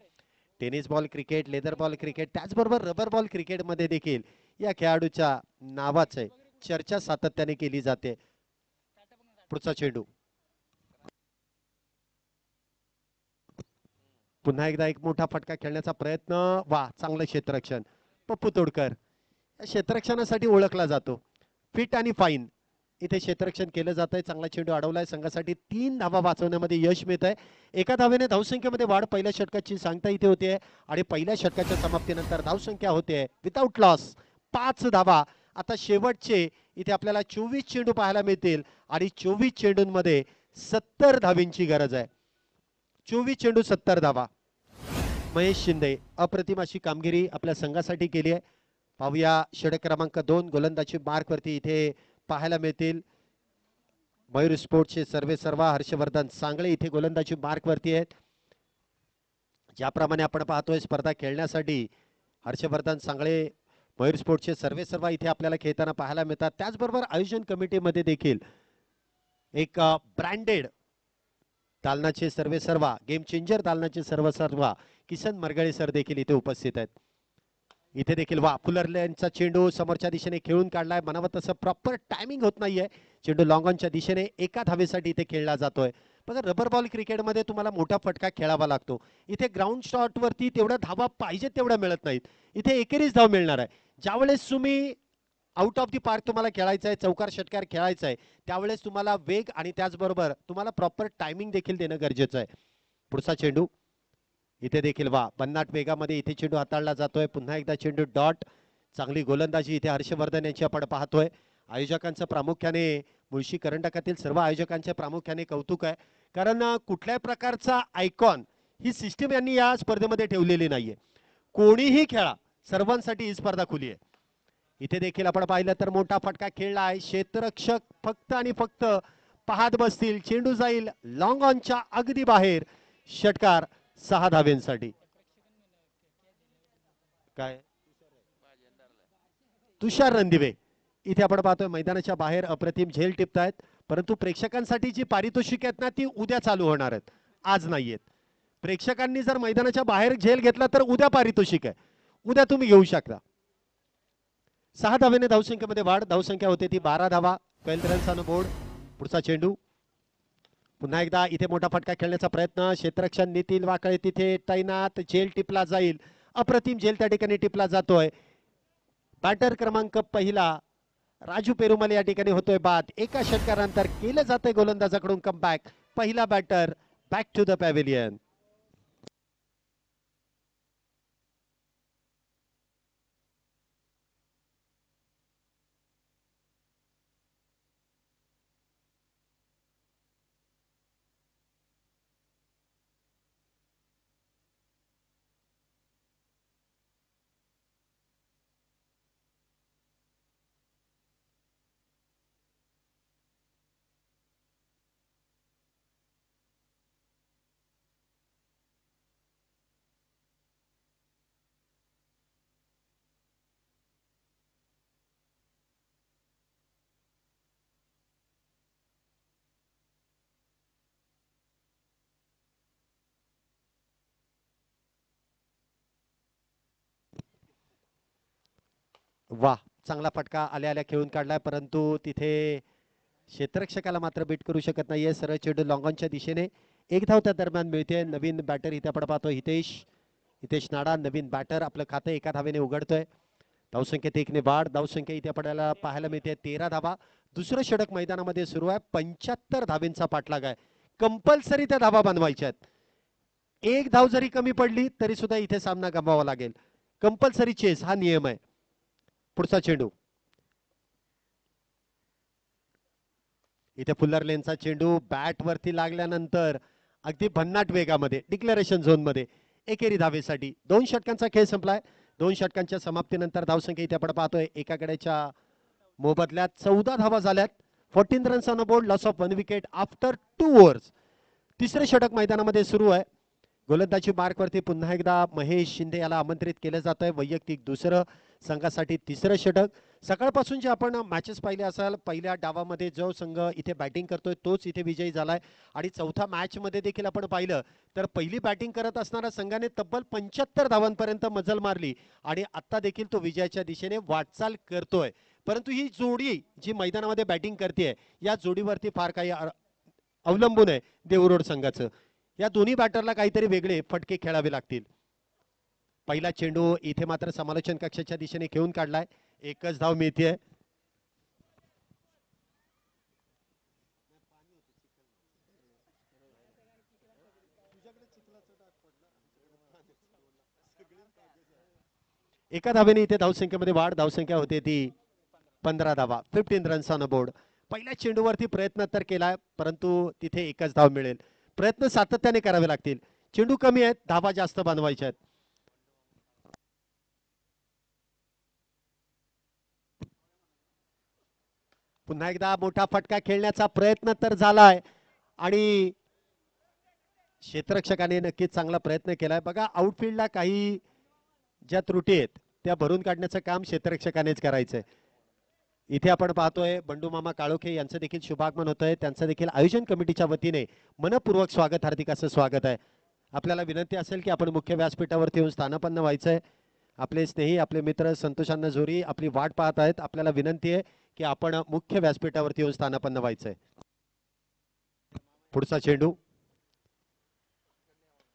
A: Tennis ball cricket, leather ball cricket, त्याचबरोबर रबर बॉल क्रिकेट मध्ये देखील या खेळाडूच्या नावाचे चर्चा सातत्याने केली जाते. पुढचा चेंडू पुन्हा एकदा एक मोठा फटका खेळण्याचा प्रयत्न. वा चांगलं क्षेत्ररक्षण. पप्पू तोडकर क्षेत्ररक्षणासाठी ओळखला जातो. फिट आणि फाईन इथे क्षेत्ररक्षण केलं जात आहे. चांगला चेंडू अडवलाय. संघासाठी 3 धावा वाचवण्यामध्ये यश मिळत आहे. एका धावेने धावसंख्येमध्ये वाढ पहिल्या षटकाची सांगता इथे होते आणि पहिल्या षटकाच्या समाप्तीनंतर धावसंख्या होते विदाउट लॉस 5 धावा. आता शेवटचे इथे आपल्याला 24 चेंडू पाहायला मिळतील आणि 24 चेंडूंमध्ये 70 धावींची गरज आहे. 24 चेंडू 70 धावा. महेश शिंदे अप्रतिम अशी कामगिरी आपल्या संघासाठी केली आहे. पाहूया षटक क्रमांक 2 गोलंदाजी मार्कवरती इथे पाहायला मिळतील. मयूर स्पोर्ट्सचे सर्वेसर्वा हर्षवर्धन सांगळे इथे गोलंदाजी मार्कवरती आहेत. ज्याप्रमाणे आपण पाहतोय स्पर्धा खेळण्यासाठी हर्षवर्धन सांगळे मयूर स्पोर्ट्सचे सर्वेसर्वा इथे आपल्याला खेळताना पाहायला मिळतात. त्याचबरोबर आयोजन कमिटीमध्ये देखील एक ब्रँडेड दालनाचे सर्वेसर्वा गेम चेंजर दालनाचे सर्वेसर्वा किसन मरगळे सर देखील इथे उपस्थित आहेत. इथे देखील वा फुलरल्यांचा चेंडू समोरच्या दिशेने खेळून काढलाय. म्हणावं तसं प्रॉपर टायमिंग होत नाहीये. चेंडू लॉंग ऑनच्या दिशेने एका धावेसाठी इथे खेळला जातोय. बघा रबर बॉल क्रिकेटमध्ये तुम्हाला मोठा फटका खेळावा लागतो. इथे ग्राउंड शॉट वरती तेवढ्या धावा पाहिजे तेवढ्या मिळत नाहीत. इथे एकेरीच धाव मिळणार आहे. ज्यावेळेस तुम्ही आउट ऑफ दी पार्क तुम्हाला खेळायचं आहे, चौकार षटकार खेळायचा आहे, त्यावेळेस तुम्हाला वेग आणि त्याचबरोबर तुम्हाला प्रॉपर टायमिंग देखील देणं गरजेचं आहे. पुढचा चेंडू इथे देखील वा भन्नाट वेगामध्ये इथे चेंडू हाताळला जातोय. पुन्हा एकदा चेंडू डॉट. चांगली गोलंदाजी इथे हर्षवर्धन यांची आपण पाहतोय. आयोजकांचं प्रामुख्याने मुळशी करंडकातील सर्व आयोजकांचे प्रामुख्याने कौतुक आहे, कारण कुठल्याही प्रकारचा आयकॉन ही सिस्टीम यांनी या स्पर्धेमध्ये ठेवलेली नाहीये. कोणीही खेळा, सर्वांसाठी ही स्पर्धा खुली आहे. इथे देखील आपण पाहिलं तर मोठा फटका खेळला आहे. क्षेत्ररक्षक फक्त आणि फक्त पाहत बसतील. चेंडू जाईल लॉंग ऑनच्या अगदी बाहेर. षटकार 6 धावेंसाठी. काय तुषार रणदिवे इथे आपण पाहतोय मैदानाच्या बाहेर अप्रतिम झेल टिपतायत, परंतु प्रेक्षकांसाठी जी पारितोषिक आहेत ना ती उद्या चालू होणार आहेत, आज नाहीयेत. प्रेक्षकांनी जर मैदानाच्या बाहेर झेल घेतला तर उद्या पारितोषिक आहे, उद्या तुम्ही घेऊ शकता. 6 धावेने धावसंख्येमध्ये वाढ. धावसंख्या होते ती 12 धावा. 12 रन्स ऑन बोर्ड. पुढचा चेंडू पुन्हा एकदा इथे मोठा फटका खेळण्याचा प्रयत्न. क्षेत्ररक्षण नितीन वाकळे तिथे तैनात. झेल टिपला जाईल. अप्रतिम झेल त्या ठिकाणी टिपला जातोय. बॅटर क्रमांक पहिला राजू पेरुमल या ठिकाणी होतोय बाद. एका षटकारानंतर केलं जातंय गोलंदाजाकडून कमबॅक. पहिला batter back to the pavilion. वाह, चांगला फटका आल्या आल्या खेळून काढलाय, परंतु तिथे क्षेत्ररक्षकाला मात्र बीट करू शकत नाहीये. सरळ चेंडू लॉंगॉनच्या दिशेने. एक धाव त्या दरम्यान मिळते. नवीन बॅटर इथे आपण पाहतो हितेश नाडा. नवीन बॅटर आपलं खातं एका धावेने उघडतोय. धावसंख्येत 1 ने वाढ. धावसंख्या इथे आपल्याला पाहायला मिळते 13 धावा. दुसरं षटक मैदानामध्ये सुरू आहे. 75 धावेंचा पाठलाग आहे. कंपल्सरी त्या धावा बनवायच्या आहेत. एक धाव जरी कमी पडली तरी सुद्धा इथे सामना गमवावा लागेल. कंपल्सरी चेस हा नियम आहे. पुढचा चेंडू इथे फुल्लर लेनचा चेंडू बॅट वरती लागल्यानंतर अगदी भन्नाट वेगामध्ये डिक्लेरेशन झोन मध्ये एकेरी धावेसाठी. 2 षटकांचा खेळ संपलाय. 2 षटकांच्या समाप्तीनंतर धावसंख्या इथे आपण पाहतोय एकाकडेच्या मोबदल्यात 14 धावा झाल्यात. 14 runs on board. Loss of 1 wicket after 2 overs. तिसरे षटक मैदानामध्ये सुरू आहे. गोलंदाजी मार्कवरती पुन्हा एकदा महेश शिंदे याला आमंत्रित केलं जात आहे. वैयक्तिक दुसरं, संघासाठी तिसरं षटक. सकाळपासून जे आपण मॅचेस पाहिले असाल, पहिल्या डावामध्ये जो संघ इथे बॅटिंग करतोय तोच इथे विजयी झालाय. आणि चौथा मॅच मध्ये देखील आपण पाहिलं तर पहिली बॅटिंग करत असणाऱ्या संघाने तब्बल 75 धावांपर्यंत मजल मारली आणि आता देखील तो विजयाच्या दिशेने वाटचाल करतोय. परंतु ही जोडी जी मैदानामध्ये बॅटिंग करते या जोडीवरती फार काही अवलंबून आहे देवरोड संघाचं. या दोन्ही बॅटरला काहीतरी वेगळे फटके खेळावे लागतील. पहिला चेंडू इथे मात्र समालोचन कक्षाच्या दिशेने खेळून काढलाय. एकच धाव मिळते. एका धावेने इथे धावसंख्येमध्ये वाढ. धावसंख्या होते ती 15 धावा. 15 रन्स ऑन बोर्ड. पहिल्या चेंडूवरती प्रयत्न तर केलाय, परंतु तिथे एकच धाव मिळेल. प्रयत्न सातत्याने करावे लागतील. चेंडू कमी आहेत, धावा जास्त बनवायच्या आहेत. पुन्हा एकदा मोठा फटका खेळण्याचा प्रयत्न तर झालाय आणि क्षेत्ररक्षकाने नक्कीच चांगला प्रयत्न केलाय. बघा आउटफील्डला काही ज्या त्रुटी आहेत त्या भरून काढण्याचं काम क्षेत्ररक्षकानेच करायचंय. इथे आपण पाहतोय बंडू मामा काळोखे यांचं देखील शुभागमन होतंय. त्यांचं देखील आयोजन कमिटीच्या वतीने मनपूर्वक स्वागत, हार्दिक असं स्वागत आहे. आपल्याला विनंती असेल की आपण मुख्य व्यासपीठावरती येऊन स्थानापन्न व्हायचंय. आपले स्नेही, आपले मित्र संतोषांना जोरी आपली वाट पाहत आहेत. आपल्याला विनंती आहे की आपण मुख्य व्यासपीठावरती येऊन स्थानापन्न व्हायचंय. पुढचा चेंडू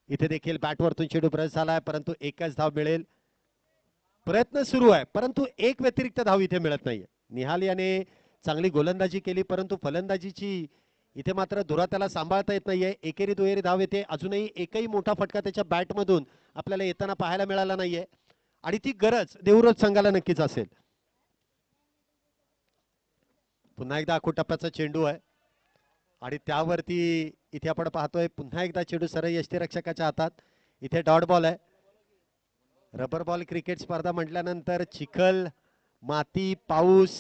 A: इथे देखील बॅटवरतून चेंडू ब्रश झालाय, परंतु एकच धाव मिळेल. प्रयत्न सुरू आहे, परंतु एक व्यतिरिक्त धाव इथे मिळत नाहीये. निहाल याने चांगली गोलंदाजी केली, परंतु फलंदाजीची इथे मात्र धुरा त्याला सांभाळता येत नाहीये. एकेरी दुहेरी धाव येते. अजूनही एकही मोठा फटका त्याच्या बॅटमधून आपल्याला येताना पाहायला मिळाला नाहीये आणि ती गरज देवरोज संघाला नक्कीच असेल. पुन्हा एकदा आखूड टप्प्याचा चेंडू आहे आणि त्यावरती इथे आपण पाहतोय पुन्हा एकदा चेंडू सरळ यष्टीरक्षकाच्या हातात. इथे डॉट बॉल आहे. रबर बॉल क्रिकेट स्पर्धा म्हटल्यानंतर चिखल, माती, पाऊस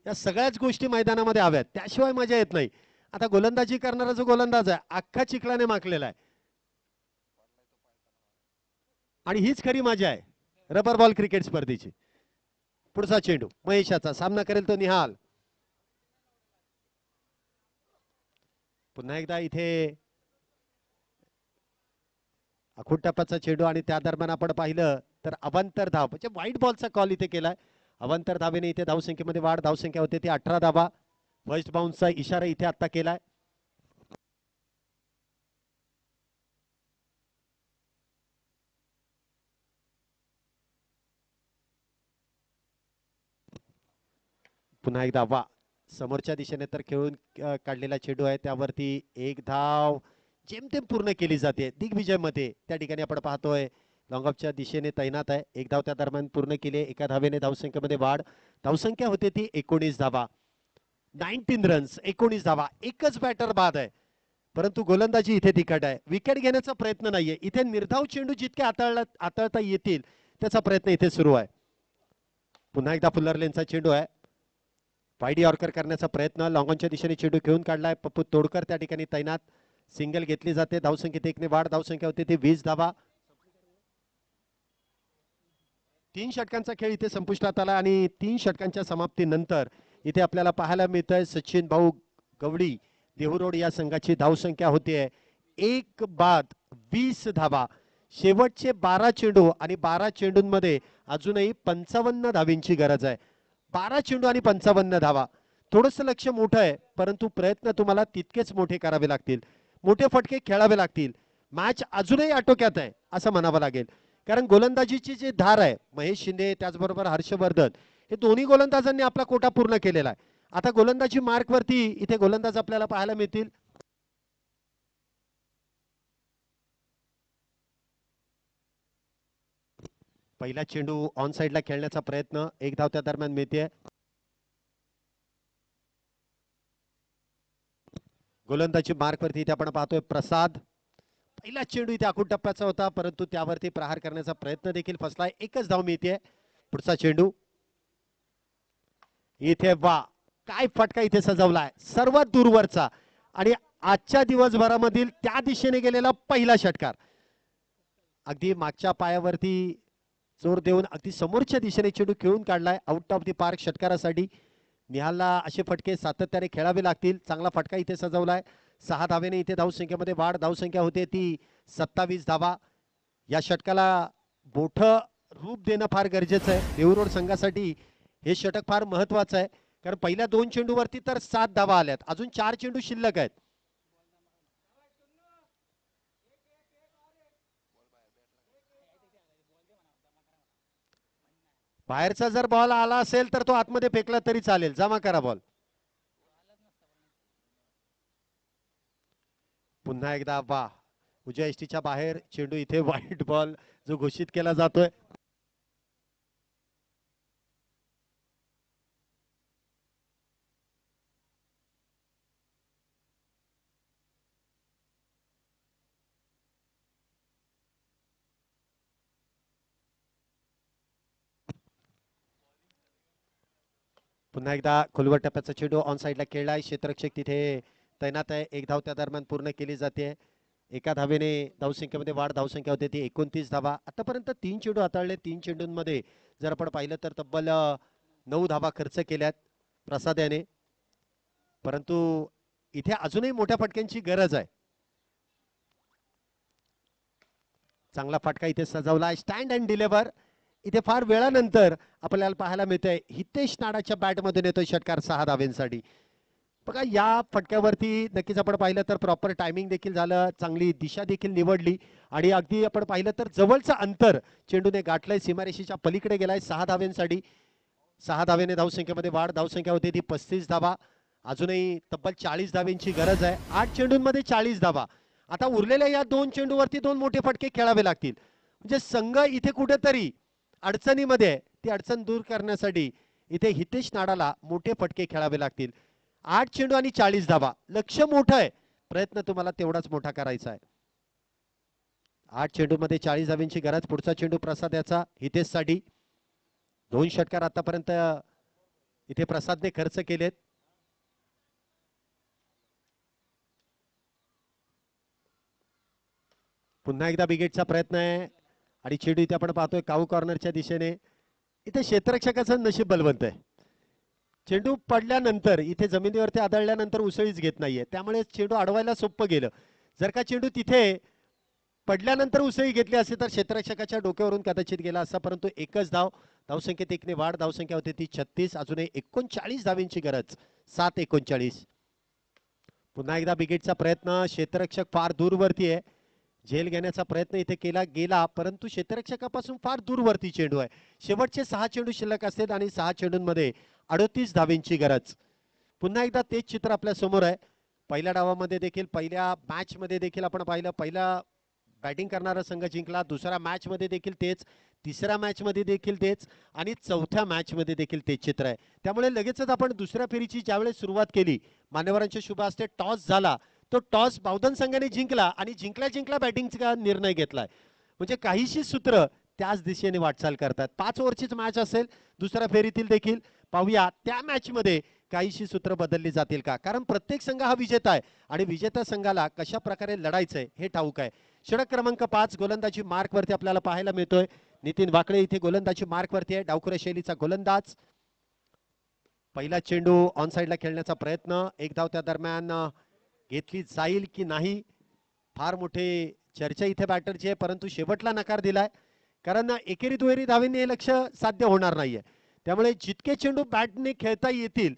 A: या सगळ्याच गोष्टी मैदानामध्ये हव्यात, त्याशिवाय मजा येत नाही. आता गोलंदाजी करणारा जो गोलंदाज आहे अख्खा चिखलाने माखलेला आहे आणि हीच खरी मजा आहे रबर बॉल क्रिकेट स्पर्धेची. पुढचा चेंडू महेशाचा सामना करेल तो निहाल. पुन्हा एकदा इथे आखूड टप्प्याचा चेंडू आणि त्या दरम्यान आपण पाहिलं तर अवांतर धाव म्हणजे व्हाईट बॉलचा कॉल इथे केलाय. अवांतर धावेने इथे धावसंख्येमध्ये वाढ. धावसंख्या होते ती 18 धावा. फर्स्ट बाउन्सचा इशारा इथे आता केलाय. पुन्हा एकदा वा समोरच्या दिशेने तर खेळून काढलेला चेंडू आहे त्यावरती एक धाव जेमतेम पूर्ण केली जाते. दिग्विजय मध्ये त्या ठिकाणी आपण पाहतोय लॉंगऑफच्या दिशेने तैनात आहे. एक धाव त्या दरम्यान पूर्ण केली. एका धावेने धावसंख्येमध्ये वाढ. धावसंख्या होते ती 19 धावा. 19 रन्स 19 धावा. एकच बॅटर बाद आहे परंतु गोलंदाजी इथे तिखट आहे. विकेट घेण्याचा प्रयत्न नाहीये इथे. निर्धाव चेंडू जितके हाताळता येतील त्याचा प्रयत्न इथे सुरू आहे. पुन्हा एकदा फुल्लरलेनचा चेंडू आहे. वाईड यॉर्कर करण्याचा प्रयत्न. लॉंगॉनच्या दिशेने चेंडू घेऊन काढलाय. पप्पू तोडकर त्या ठिकाणी तैनात. सिंगल घेतली जाते. धावसंख्येत एकने वाढ. धावसंख्या होते ती 20 धावा. 3 षटकांचा खेळ इथे संपुष्टात आला आणि 3 षटकांच्या समाप्तीनंतर इथे आपल्याला पाहायला मिळतंय सचिन भाऊ गवडी देहुरोड या संघाची धावसंख्या होते 1 बाद 20 धावा. शेवटचे 12 चेंडू आणि 12 चेंडूंमध्ये अजूनही 55 धावींची गरज आहे. 12 चेंडू आणि 55 धावा. थोडंसं लक्ष मोठं आहे परंतु प्रयत्न तुम्हाला तितकेच मोठे करावे लागतील. मोठे फटके खेळावे लागतील. मॅच अजूनही आटोक्यात आहे असं म्हणावं लागेल कारण गोलंदाजीची जी धार आहे महेश शिंदे त्याचबरोबर हर्षवर्धन हे दोन्ही गोलंदाजांनी आपला कोटा पूर्ण केलेला आहे. आता गोलंदाजी मार्क वरती इथे गोलंदाज आपल्याला पाहायला मिळतील. पहिला चेंडू ऑन साइडला खेळण्याचा प्रयत्न. एक धाव त्या दरम्यान मिळते. गोलंदाजी मार्क वरती इथे आपण पाहतोय प्रसाद. पहिला चेंडू इथे आखूड टप्प्याचा होता परंतु त्यावरती प्रहार करण्याचा प्रयत्न देखील फसलाय. एकच धाव मिळते. पुढचा चेंडू इथे वा काय फटका इथे सजवलाय सर्वात दूरवरचा आणि आजच्या दिवसभरामधील त्या दिशेने गेलेला पहिला षटकार. अगदी मागच्या पायावरती जोर देऊन अगदी समोरच्या दिशेने चेंडू खेळून काढलाय. आउट ऑफ दी पार्क षटकारासाठी निहालला असे फटके सातत्याने खेळावे लागतील. चांगला फटका इथे सजवलाय. 6 धावेने इथे धावसंख्येमध्ये वाढ. धावसंख्या होते ती 27 धावा. या षटकाला मोठं रूप देणं फार गरजेचं आहे. देहुरोड संघासाठी हे षटक फार महत्वाचं आहे कारण पहिल्या 2 चेंडूवरती तर 7 धावा आल्यात. अजून 4 चेंडू शिल्लक आहेत. बाहेरचा जर बॉल आला असेल तर तो आतमध्ये फेकला तरी चालेल. जमा करा बॉल. पुन्हा एकदा वा उजव्या एसटीच्या बाहेर चेंडू इथे व्हाईट बॉल जो घोषित केला जातोय. पुन्हा एकदा खोलवर टप्प्याचा चेंडू ऑन साइडला खेळलाय. क्षेत्ररक्षक तिथे तैनात आहे. एक धाव त्या दरम्यान पूर्ण केली जाते. एका धावेने धावसंख्येमध्ये वाढ. धावसंख्या होते ती 29 धावा. आतापर्यंत 3 चेंडू हाताळले. 3 चेंडूंमध्ये जर आपण पाहिलं तर तब्बल 9 धावा खर्च केल्यात प्रसाद याने परंतु इथे अजूनही मोठ्या फटक्यांची गरज आहे. चांगला फटका इथे सजवला. स्टँड अँड डिलिव्हर इथे फार वेळानंतर आपल्याला पाहायला मिळतंय. हितेश नाडाच्या बॅटमधून येतोय षटकार 6 धावेंसाठी. बघा या फटक्यावरती नक्कीच आपण पाहिलं तर प्रॉपर टायमिंग देखील झालं. चांगली दिशा देखील निवडली आणि अगदी आपण पाहिलं तर जवळचं अंतर चेंडूने गाठलंय. सीमारेषेच्या पलीकडे गेलाय 6 धावेंसाठी. 6 धावेने धावसंख्येमध्ये वाढ. धावसंख्या होती ती 35 धावा. अजूनही तब्बल 40 धावांची गरज आहे. 8 चेंडूंमध्ये 40 धावा. आता उरलेल्या या 2 चेंडूवरती 2 मोठे फटके खेळावे लागतील. म्हणजे संघ इथे कुठेतरी अडचणीमध्ये आहे. ती अडचण दूर करण्यासाठी इथे हितेश नाडाला मोठे फटके खेळावे लागतील. 8 चेंडू आणि 40 धावा. लक्ष मोठं आहे, प्रयत्न तुम्हाला तेवढाच मोठा करायचा आहे. 8 चेंडूमध्ये 40 धावांची गरज. पुढचा चेंडू प्रसाद याचा हितेशसाठी. 2 षटकार आतापर्यंत इथे प्रसादने खर्च केलेत. पुन्हा एकदा बिगेटचा प्रयत्न आहे आणि चेंडू इथे आपण पाहतोय काऊ कॉर्नरच्या दिशेने. इथे क्षेत्ररक्षकाचं नशीब बलवंत आहे. चेंडू पडल्यानंतर इथे जमिनीवरती आदळल्यानंतर उसळीच घेत नाहीये, त्यामुळे चेंडू अडवायला सोपं गेलं. जर का चेंडू तिथे पडल्यानंतर उसळी घेतली असती तर क्षेत्ररक्षकाच्या डोक्यावरून कदाचित गेला असता, परंतु एकच धाव. धावसंख्येत एकने वाढ. धावसंख्या होती ती 36. अजूनही 39 धावांची गरज. 7-39. पुन्हा एकदा बिगेटचा प्रयत्न. क्षेत्ररक्षक फार दूरवरती आहे. झेल घेण्याचा प्रयत्न इथे केला गेला, परंतु क्षेत्ररक्षकापासून फार दूरवरती चेंडू आहे. शेवटचे 6 चेंडू शिल्लक असतात आणि 6 चेंडूंमध्ये 38 धावांची गरज. पुन्हा एकदा तेच चित्र आपल्या समोर आहे. पहिल्या डावामध्ये देखील, पहिल्या मॅच मध्ये देखील आपण पाहिलं, पहिला बॅटिंग करणारा संघ जिंकला. दुसऱ्या मॅच मध्ये देखील तेच, तिसऱ्या मॅच मध्ये देखील तेच आणि चौथ्या मॅच मध्ये देखील तेच चित्र आहे. त्यामुळे लगेचच आपण दुसऱ्या फेरीची ज्यावेळेस सुरुवात केली, मान्यवरांच्या शुभ हस्ते टॉस झाला. तो टॉस बावधन संघाने जिंकला आणि जिंकल्या जिंकल्या बॅटिंगचा निर्णय घेतलाय. म्हणजे काहीशी सूत्र त्याच दिशेने वाटचाल करतात. 5 ओव्हरचीच मॅच असेल दुसऱ्या फेरीतील देखील. पाहूया त्या मॅच मध्ये काहीशी सूत्र बदलली जातील का, कारण प्रत्येक संघ हा विजेता आहे आणि विजेत्या संघाला कशा प्रकारे लढायचंय हे ठाऊक आहे. षटक क्रमांक 5 गोलंदाजी मार्क वरती आपल्याला पाहायला मिळतोय. नितीन वाकळे इथे गोलंदाजी मार्क वरती आहे. डावखुऱ्या शैलीचा गोलंदाज. पहिला चेंडू ऑन साइडला खेळण्याचा प्रयत्न. एक धाव त्या दरम्यान घेतली जाईल की नाही, फार मोठे चर्चा इथे बॅटरची आहे, परंतु शेवटला नकार दिलाय, कारण एकेरी दुहेरी धावेंनी हे लक्ष साध्य होणार नाहीये. त्यामुळे जितके चेंडू बॅटने खेळता येतील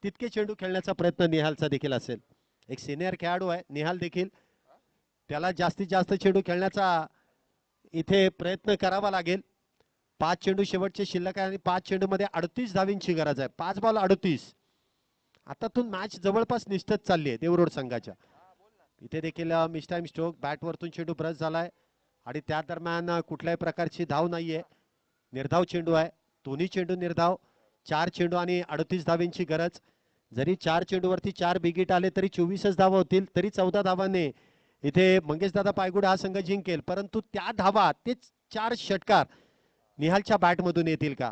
A: तितके चेंडू खेळण्याचा प्रयत्न निहालचा देखील असेल. एक सिनियर खेळाडू आहे निहाल देखील, त्याला जास्तीत जास्त चेंडू खेळण्याचा इथे प्रयत्न करावा लागेल. 5 चेंडू शेवटचे शिल्लक आहे आणि 5 चेंडू मध्ये 38 धावींची गरज आहे. 5 बॉल 38. आतातून मॅच जवळपास निश्चित चालली आहे देवरोड संघाच्या. इथे देखील मिस टाइम स्ट्रोक. बॅट वरतून चेंडू ब्रश झालाय आणि त्या दरम्यान कुठल्याही प्रकारची धाव नाहीये. निर्धाव चेंडू आहे, दोन्ही चेंडू निर्धाव. 4 चेंडू आणि 38 धावांची गरज. जरी 4 चेंडूवरती 4 बिगिट आले तरी 24च धावा होतील, तरी 14 धावांनी इथे मंगेशदादा पायगुडे हा संघ जिंकेल. परंतु त्या धावा, तेच 4 षटकार निहालच्या बॅट मधून येतील का.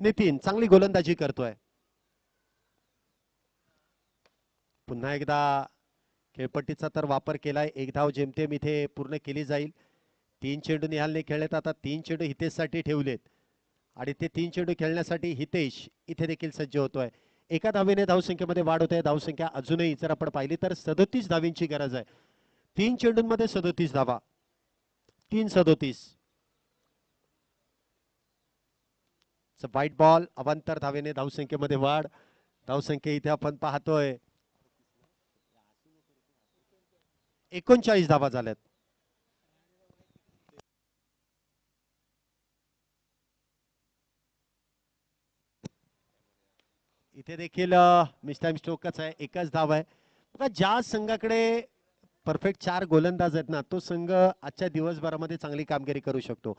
A: नितीन चांगली गोलंदाजी करतोय. पुन्हा एकदा खेळपट्टीचा तर वापर केलाय. एक धाव जेमतेम इथे पूर्ण केली जाईल. 3 चेंडू निहालने खेळलेत. आता 3 चेंडू हितेशसाठी ठेवलेत आणि ते 3 चेंडू खेळण्यासाठी हितेश इथे देखील सज्ज होतोय. एका धावेने धावसंख्येमध्ये वाढ होते. धावसंख्या अजूनही जर आपण पाहिली तर 37 धावींची गरज आहे. 3 चेंडूंमध्ये 37 धावा. 3-37. White ball. अवांतर धावेने धावसंख्येमध्ये वाढ. धावसंख्या इथे आपण पाहतोय 39 धावा झाल्यात. इथे देखील मिस टाइम स्ट्रोकच आहे. एकच धाव आहे. बघा ज्या संघाकडे परफेक्ट 4 गोलंदाज आहेत ना, तो संघ आजच्या दिवसभरामध्ये चांगली कामगिरी करू शकतो.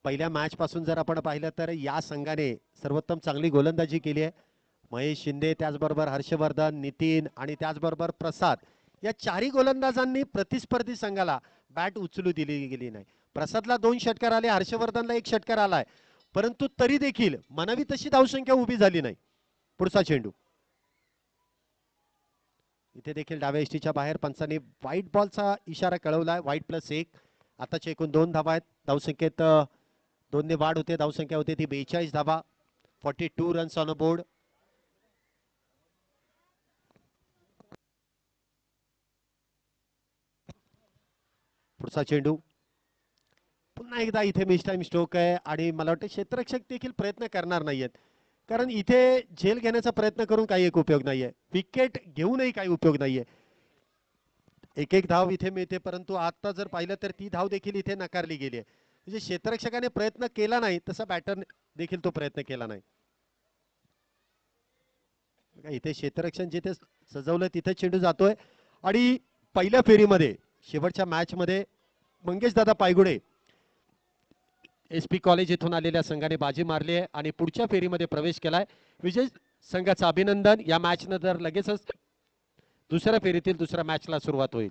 A: पहिल्या मॅच पासून जर आपण पाहिलं तर या संघाने सर्वोत्तम चांगली गोलंदाजी केली आहे. महेश शिंदे, त्याचबरोबर हर्षवर्धन, नितीन आणि त्याचबरोबर प्रसाद, या 4ही गोलंदाजांनी प्रतिस्पर्धी संघाला बॅट उचलू दिली गेली नाही. प्रसादला 2 षटकार आले, हर्षवर्धनला 1 षटकार आलाय, परंतु तरी देखील म्हणावी तशी धावसंख्या उभी झाली नाही. पुढचा चेंडू इथे देखील डाव्या एसटीच्या बाहेर पंचांनी व्हाईट बॉलचा इशारा कळवलाय. व्हाईट +1. आताचे एकूण 2 धावा आहेत. धावसंख्येत 2 ने वाढ होते. धावसंख्या होते ती 42 धावा. 42 रन्स ऑन अ बोर्ड. पुढचा चेंडू पुन्हा एकदा इथे मिस टाइम स्ट्रोक आहे आणि मला वाटतं क्षेत्ररक्षक देखील प्रयत्न करणार नाहीयेत, कारण इथे झेल घेण्याचा प्रयत्न करून काही एक उपयोग नाहीये. विकेट घेऊनही काही उपयोग नाहीये. एक एक धाव इथे मिळते, परंतु आता जर पाहिलं तर ती धाव देखील इथे नकारली गेली आहे. म्हणजे क्षेत्ररक्षकाने प्रयत्न केला नाही तसा बॅटर देखील तो प्रयत्न केला नाही. इथे क्षेत्ररक्षण जिथे सजवलं तिथे चेंडू जातोय आणि पहिल्या फेरीमध्ये शेवटच्या मॅच मध्ये मंगेश दादा पायगुडे एसपी कॉलेज येथून आलेल्या संघाने बाजी मारली आहे आणि पुढच्या फेरीमध्ये प्रवेश केलाय. विजय संघाचं अभिनंदन. या मॅच नंतर लगेचच दुसऱ्या फेरीतील दुसऱ्या मॅचला सुरुवात होईल.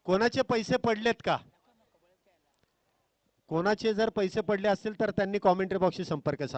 A: कोणाचे पैसे पडलेत का? कोणाचे जर पैसे पडले असतील तर त्यांनी कॉमेंट्री बॉक्सशी संपर्क साधा.